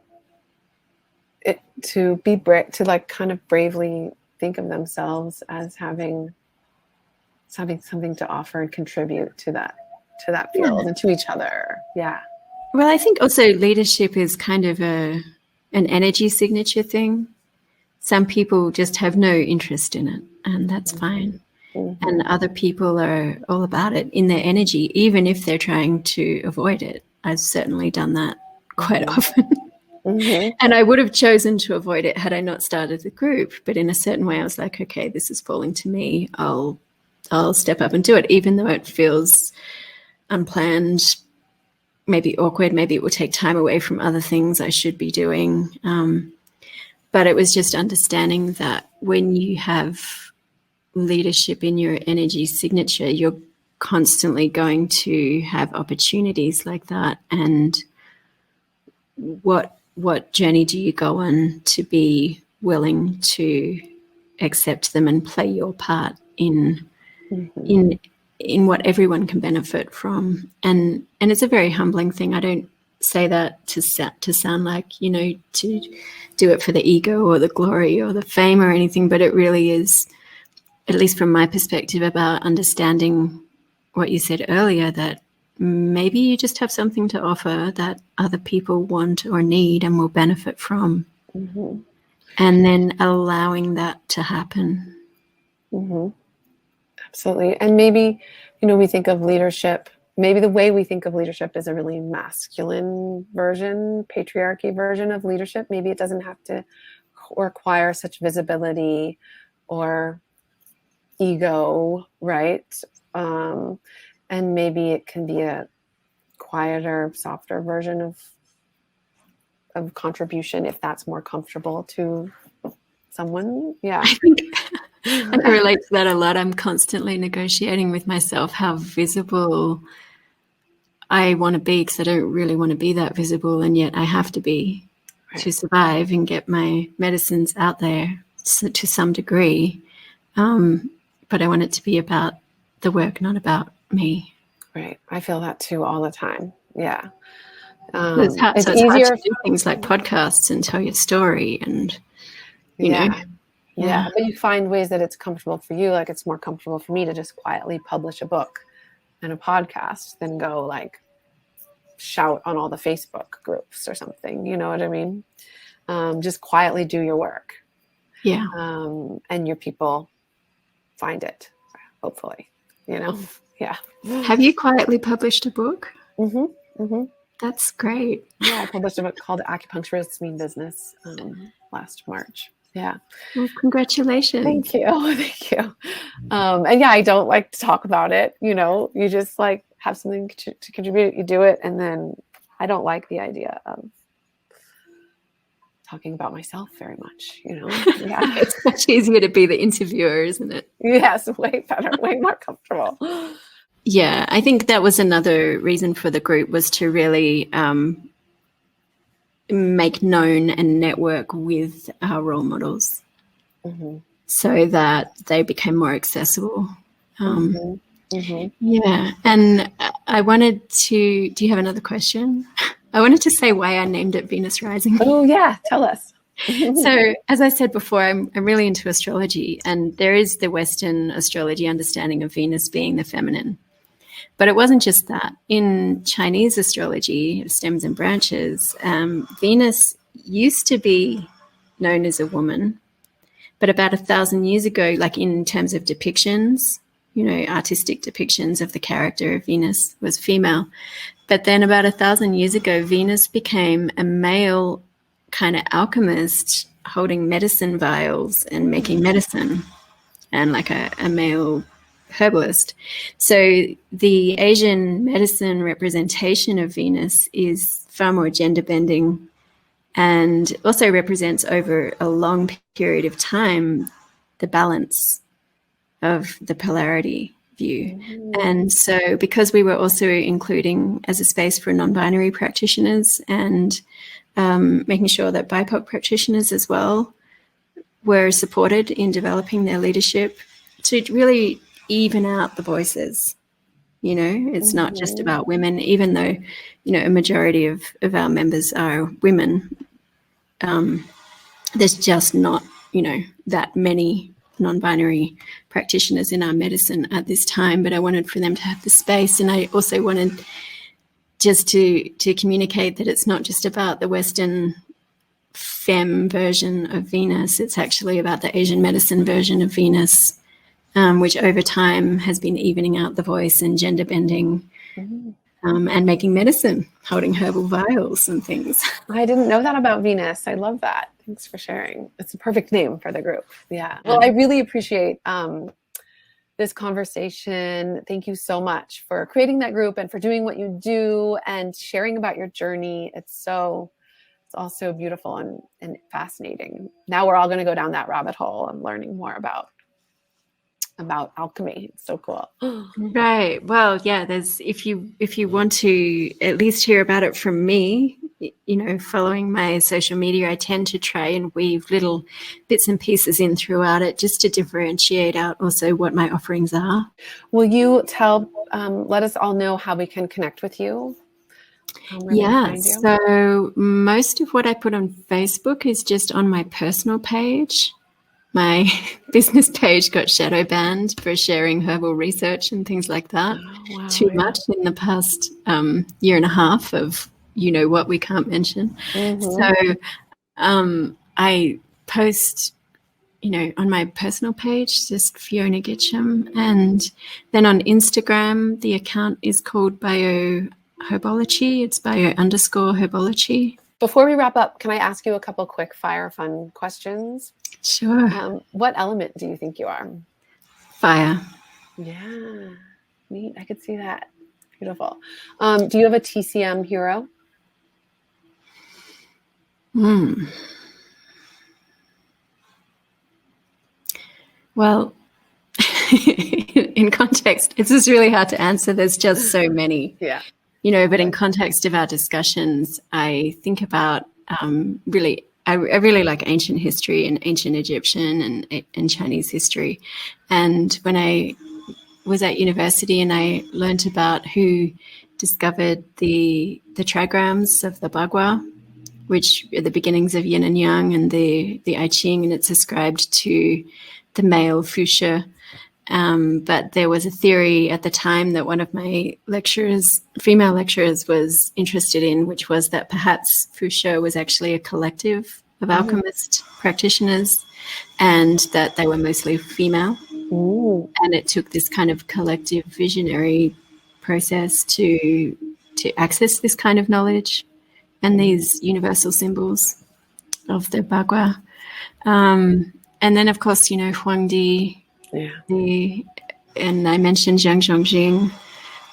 to be brave, to like kind of bravely think of themselves as having something to offer and contribute to that field and to each other. Yeah. Well, I think also leadership is kind of an energy signature thing. Some people just have no interest in it, and that's fine. Mm-hmm. And other people are all about it in their energy, even if they're trying to avoid it. I've certainly done that quite often. Mm-hmm. And I would have chosen to avoid it had I not started the group. But in a certain way, I was like, okay, this is falling to me. I'll step up and do it, even though it feels unplanned, maybe awkward, maybe it will take time away from other things I should be doing. But it was just understanding that when you have leadership in your energy signature, you're constantly going to have opportunities like that. And what journey do you go on to be willing to accept them and play your part in what everyone can benefit from? And it's a very humbling thing. I don't say that to sound like, you know, to do it for the ego or the glory or the fame or anything, but it really is, at least from my perspective, about understanding what you said earlier, that maybe you just have something to offer that other people want or need and will benefit from. Mm-hmm. And then allowing that to happen. Mm-hmm. Absolutely. And maybe, you know, we think of leadership, maybe the way we think of leadership is a really masculine version, patriarchy version of leadership. Maybe it doesn't have to require such visibility or ego, right? And maybe it can be a quieter, softer version of contribution if that's more comfortable to someone. Yeah. I think I can relate to that a lot. I'm constantly negotiating with myself how visible I want to be, because I don't really want to be that visible, and yet I have to be to survive and get my medicines out there to some degree. But I want it to be about the work, not about me. Right. I feel that too all the time. Yeah. It's hard to do things like podcasts and tell your story and, you know. Yeah. But you find ways that it's comfortable for you. Like it's more comfortable for me to just quietly publish a book and a podcast than go like shout on all the Facebook groups or something. You know what I mean? Just quietly do your work. Yeah. And your people find it, hopefully, you know? Yeah. Have you quietly published a book? Mm-hmm. Mm-hmm. That's great. Yeah, I published a book called Acupuncturist Mean Business last March. Yeah. Well, congratulations. Thank you. Thank you. And yeah, I don't like to talk about it. You just like have something to contribute, you do it. And then I don't like the idea of talking about myself very much, Yeah. It's much easier to be the interviewer, isn't it? Yes, way better, way more comfortable. Yeah, I think that was another reason for the group, was to really make known and network with our role models, so that they became more accessible. Yeah, and I wanted to, do you have another question? I wanted to say why I named it Venus Rising. Oh yeah, tell us. So as I said before, I'm really into astrology, and there is the Western astrology understanding of Venus being the feminine. But it wasn't just that. In Chinese astrology, stems and branches, Venus used to be known as a woman, but about 1,000 years ago, like in terms of depictions, artistic depictions of the character of Venus, was female. But then about 1,000 years ago, Venus became a male kind of alchemist, holding medicine vials and making medicine, and like a male herbalist. So the Asian medicine representation of Venus is far more gender bending, and also represents over a long period of time the balance of the polarity view. And so because we were also including as a space for non-binary practitioners, and making sure that BIPOC practitioners as well were supported in developing their leadership, to really even out the voices. It's not just about women, even though, a majority of our members are women. There's just not, that many non-binary practitioners in our medicine at this time, but I wanted for them to have the space. And I also wanted just to communicate that it's not just about the Western femme version of Venus, it's actually about the Asian medicine version of Venus, which over time has been evening out the voice and gender bending, and making medicine, holding herbal vials and things. I didn't know that about Venus. I love that. Thanks for sharing. It's a perfect name for the group. Yeah. Well, I really appreciate this conversation. Thank you so much for creating that group and for doing what you do and sharing about your journey. It's all so beautiful and fascinating. Now we're all going to go down that rabbit hole and learning more about alchemy. It's so cool. Right. Well, yeah, there's, if you want to at least hear about it from me, following my social media, I tend to try and weave little bits and pieces in throughout it, just to differentiate out also what my offerings are. Will you let us all know how we can connect with you? Yeah, so most of what I put on Facebook is just on my personal page. My business page got shadow banned for sharing herbal research and things like that. Too much in the past year and a half of what we can't mention. So I post on my personal page, just Phiona Gitsham, and then on Instagram the account is called HerboloQi. It's bio_HerboloQi. Before we wrap up, can I ask you a couple quick fire fun questions? Sure. What element do you think you are? Fire. Yeah, neat. I could see that. Beautiful. Do you have a TCM hero? Well, in context, it's just really hard to answer. There's just so many. Yeah. But in context of our discussions, I think about I really like ancient history and ancient Egyptian and Chinese history. And when I was at university and I learned about who discovered the trigrams of the Bagua, which are the beginnings of yin and yang, and the I Ching, and it's ascribed to the male fuchsia. But there was a theory at the time that one of my female lecturers, was interested in, which was that perhaps fuchsia was actually a collective of alchemist practitioners, and that they were mostly female. And it took this kind of collective visionary process to access this kind of knowledge and these universal symbols of the Bagua. And then, of course, Huangdi, and I mentioned Zhang Zhongjing.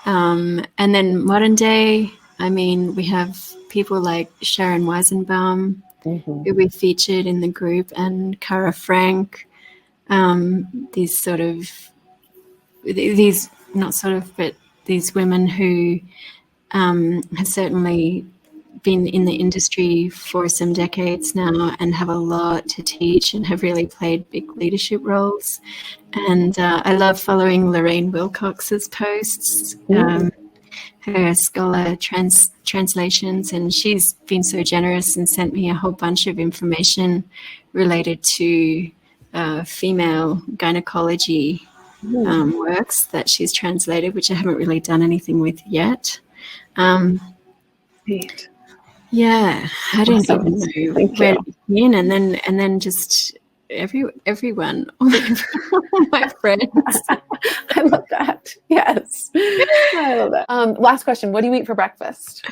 And then modern day, we have people like Sharon Weizenbaum, who we featured in the group, and Cara Frank. These women who have certainly been in the industry for some decades now and have a lot to teach and have really played big leadership roles. And I love following Lorraine Wilcox's posts, her scholar translations, and she's been so generous and sent me a whole bunch of information related to female gynecology works that she's translated, which I haven't really done anything with yet. Great. Yeah, I don't even know where to begin, and then just everyone, all my friends. I love that. Yes, I love that. Last question: what do you eat for breakfast?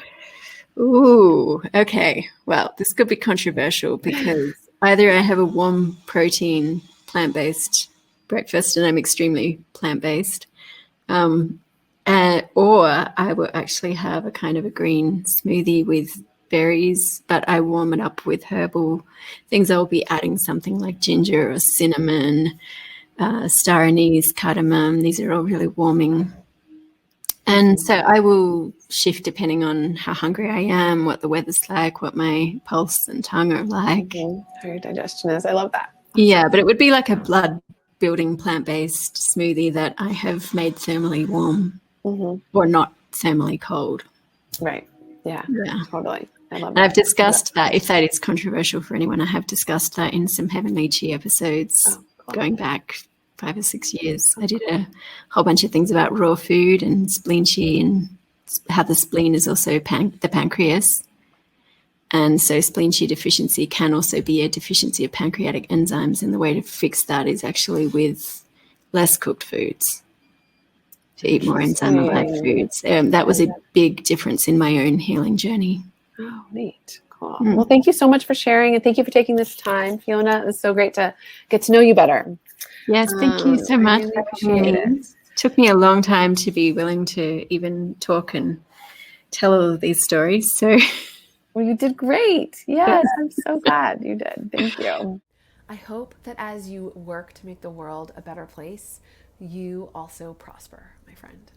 Ooh, okay. Well, this could be controversial because either I have a warm protein plant-based breakfast and I'm extremely plant-based, or I will actually have a kind of a green smoothie with berries, but I warm it up with herbal things. I'll be adding something like ginger or cinnamon, star anise, cardamom. These are all really warming. And so I will shift depending on how hungry I am, what the weather's like, what my pulse and tongue are like. How your digestion is. I love that. Yeah, but it would be like a blood building plant-based smoothie that I have made thermally warm or not thermally cold. Right. Yeah. Totally. I love that. And I've discussed that, if that is controversial for anyone, I have discussed that in some Heavenly Chi episodes going back 5 or 6 years. I did a whole bunch of things about raw food and spleen chi and how the spleen is also the pancreas. And so spleen chi deficiency can also be a deficiency of pancreatic enzymes, and the way to fix that is actually with less cooked foods, to eat more enzyme-alive foods. That was a big difference in my own healing journey. Oh, neat. Cool. Well, thank you so much for sharing, and thank you for taking this time, Phiona. It was so great to get to know you better. Yes, thank you so much. I really appreciate it. It took me a long time to be willing to even talk and tell all of these stories. So, well, you did great. Yes, I'm so glad you did. Thank you. I hope that as you work to make the world a better place, you also prosper, my friend.